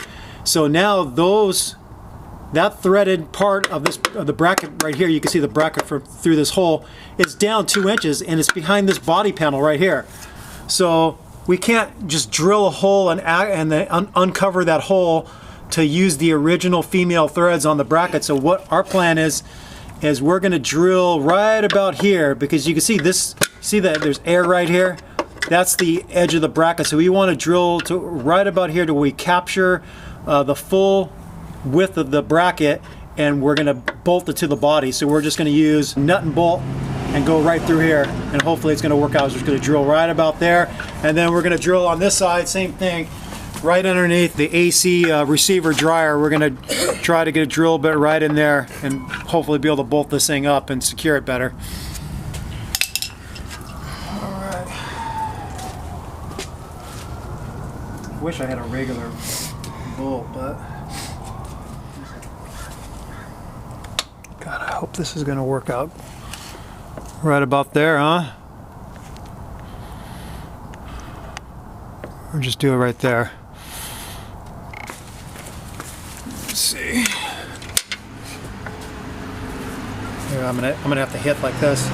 So now that threaded part of the bracket right here, you can see the bracket through this hole, is down 2 inches, and it's behind this body panel right here. So we can't just drill a hole and then uncover that hole to use the original female threads on the bracket. So what our plan is we're going to drill right about here, because you can see that there's air right here. That's the edge of the bracket. So we want to drill to right about here to where we capture the full width of the bracket, and we're going to bolt it to the body. So we're just going to use nut and bolt and go right through here, and hopefully it's going to work out. We're just going to drill right about there, and then we're going to drill on this side, same thing, right underneath the AC receiver dryer. We're going to try to get a drill bit right in there and hopefully be able to bolt this thing up and secure it better. Wish I had a regular bolt, but God, I hope this is going to work out right about there, huh? Or just do it right there. Let's see. Here, I'm gonna have to hit like this.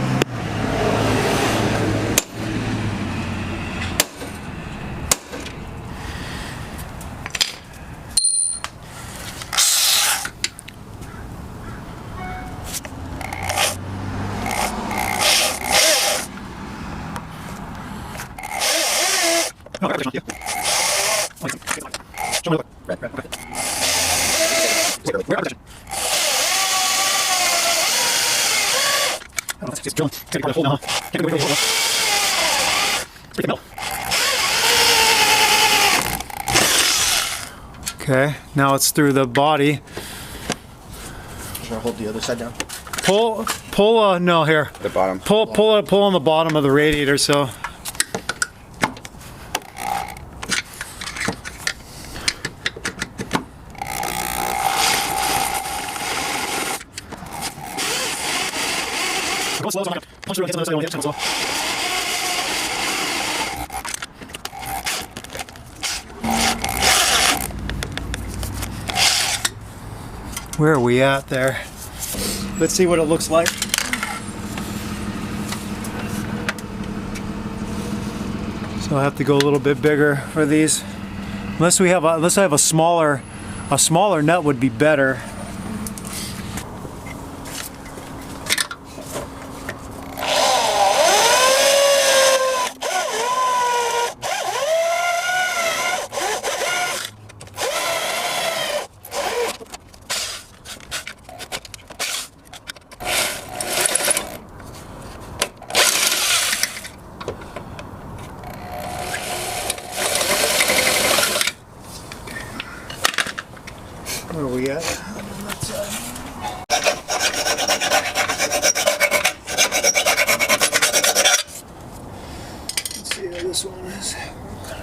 Okay, now it's through the body. Should I hold the other side down? Pull, no, here. The bottom. Pull on the bottom of the radiator, so. Where are we at there? Let's see what it looks like. So I have to go a little bit bigger for these. Unless I have a smaller nut would be better. Where are we at? Let's see how this one is.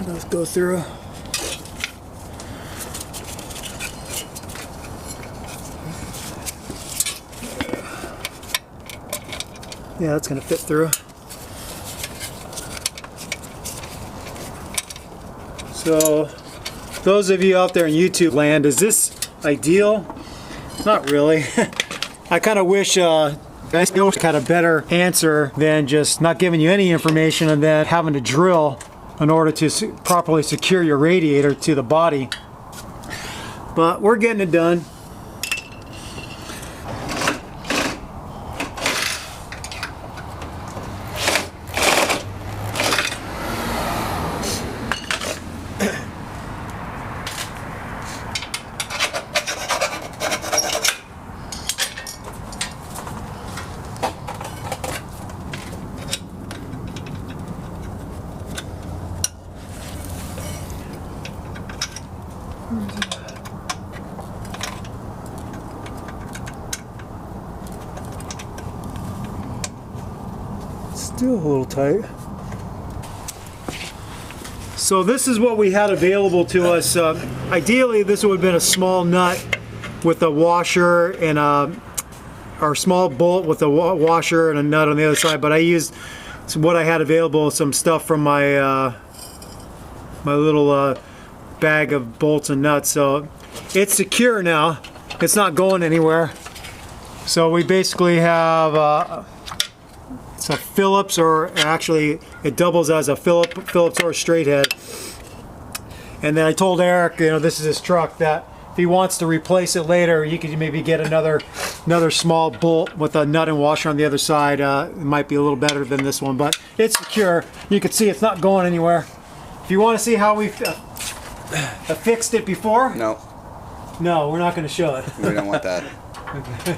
Let's go through. Yeah, that's gonna fit through. So, those of you out there in YouTube land, is this ideal? Not really. I kind of wish guys had a better answer than just not giving you any information and then having to drill in order to properly secure your radiator to the body. But we're getting it done. Still a little tight. So this is what we had available to us. Ideally, this would have been a small nut with a washer and or small bolt with a washer and a nut on the other side. But I used what I had available, some stuff from my my little bag of bolts and nuts. So it's secure now. It's not going anywhere. So we basically have it's a Phillips, or actually it doubles as a Phillips or a straight head. And then I told Eric, you know, this is his truck, that if he wants to replace it later, you could maybe get another small bolt with a nut and washer on the other side. It might be a little better than this one, but it's secure. You can see it's not going anywhere. If you want to see how we fixed it before? No. No, we're not going to show it. We don't want that. Okay.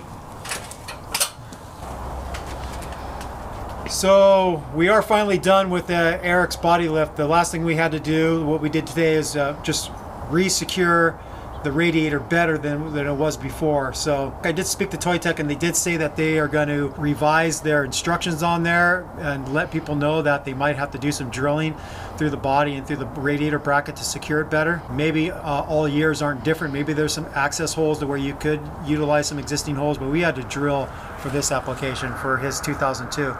So we are finally done with Eric's body lift. The last thing we had to do, what we did today, is just re-secure the radiator better than it was before. So I did speak to Toytec, and they did say that they are going to revise their instructions on there and let people know that they might have to do some drilling through the body and through the radiator bracket to secure it better. Maybe all years aren't different. Maybe there's some access holes to where you could utilize some existing holes, but we had to drill for this application for his 2002.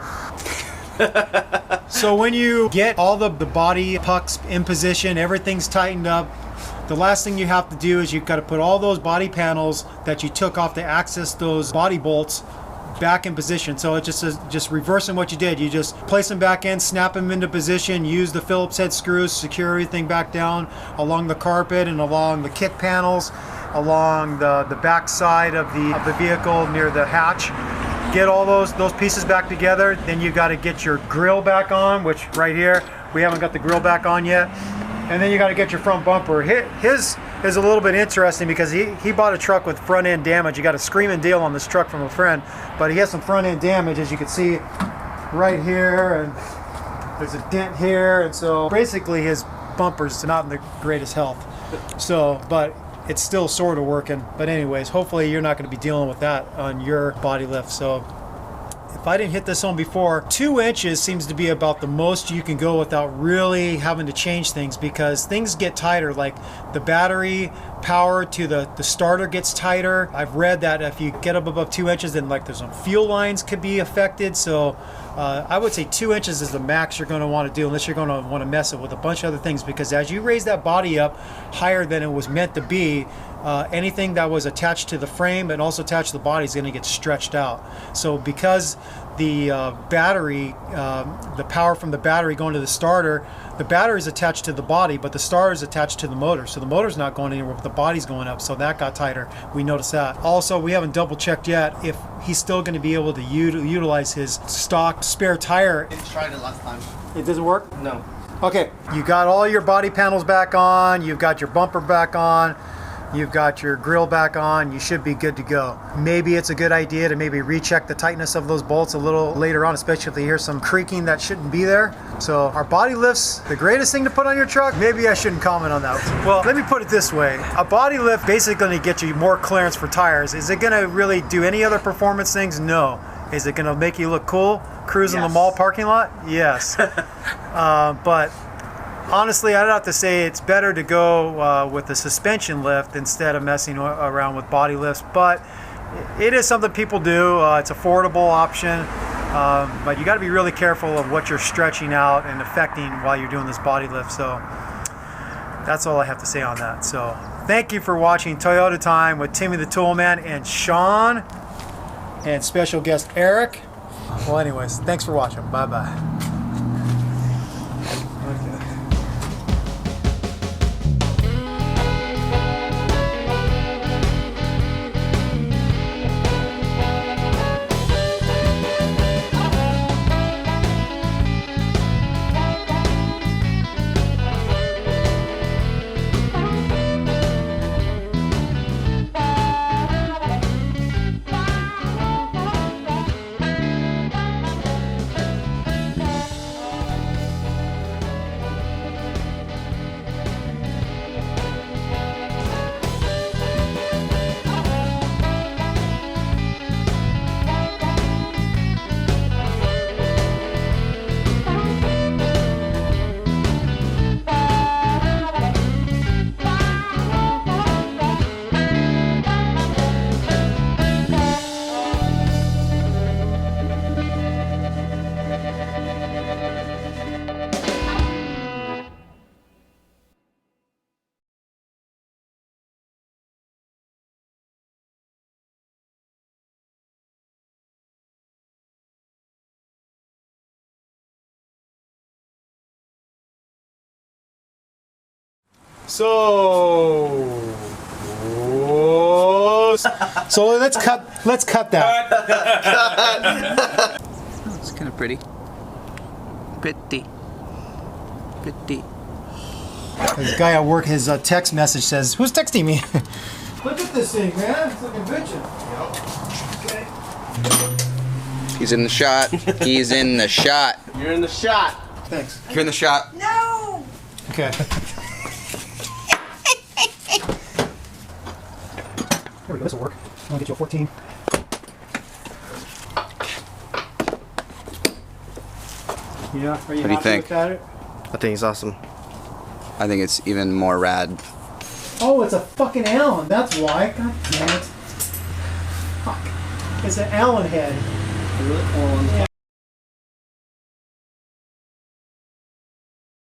So when you get all the body pucks in position, everything's tightened up, the last thing you have to do is you've got to put all those body panels that you took off to access those body bolts back in position. So it's just reversing what you did. You just place them back in, snap them into position, use the Phillips head screws, secure everything back down along the carpet and along the kick panels, along the back side of the vehicle near the hatch. Get all those pieces back together. Then you got to get your grill back on, which right here, we haven't got the grill back on yet. And then you got to get your front bumper. His is a little bit interesting because he bought a truck with front end damage. He got a screaming deal on this truck from a friend, but he has some front end damage, as you can see right here, and there's a dent here, and so basically his bumper's not in the greatest health. So, but it's still sort of working. But anyways, hopefully you're not going to be dealing with that on your body lift. So if I didn't hit this home before, 2 inches seems to be about the most you can go without really having to change things, because things get tighter. Like the battery power to the starter gets tighter. I've read that if you get up above 2 inches, then like there's some fuel lines could be affected. So I would say 2 inches is the max you're going to want to do, unless you're going to want to mess it with a bunch of other things, because as you raise that body up higher than it was meant to be, anything that was attached to the frame and also attached to the body is going to get stretched out. So because the battery, the power from the battery going to the starter, the battery is attached to the body, but the starter is attached to the motor. So the motor's not going anywhere, but the body's going up. So that got tighter. We noticed that. Also, we haven't double checked yet if he's still going to be able to utilize his stock spare tire. I tried it last time. It doesn't work? No. Okay, you got all your body panels back on, you've got your bumper back on, you've got your grill back on, you should be good to go. Maybe it's a good idea to maybe recheck the tightness of those bolts a little later on, especially if you hear some creaking that shouldn't be there. So are body lifts the greatest thing to put on your truck? Maybe I shouldn't comment on that. Well, let me put it this way. A body lift basically going to get you more clearance for tires. Is it going to really do any other performance things? No. Is it going to make you look cool cruising the mall parking lot? Yes. But honestly, I'd have to say it's better to go with the suspension lift instead of messing around with body lifts. But it is something people do. It's an affordable option. But you got to be really careful of what you're stretching out and affecting while you're doing this body lift. So that's all I have to say on that. So thank you for watching Toyota Time with Timmy the Toolman and Sean and special guest Eric. Well, anyways, thanks for watching. Bye-bye. So let's cut that. It's kind of pretty. Pretty. This guy at work, his text message says, "Who's texting me?" Look at this thing, man. It's like a bitchin'. Okay. He's in the shot. He's in the shot. You're in the shot. Thanks. You're in the shot. No! Okay. There we go. This will work. I'll get you a 14. Yeah. Are you What do you happy think? with that? I think it's awesome. I think it's even more rad. Oh, it's a fucking Allen. That's why. God damn it. Fuck. It's an Allen head. Yeah.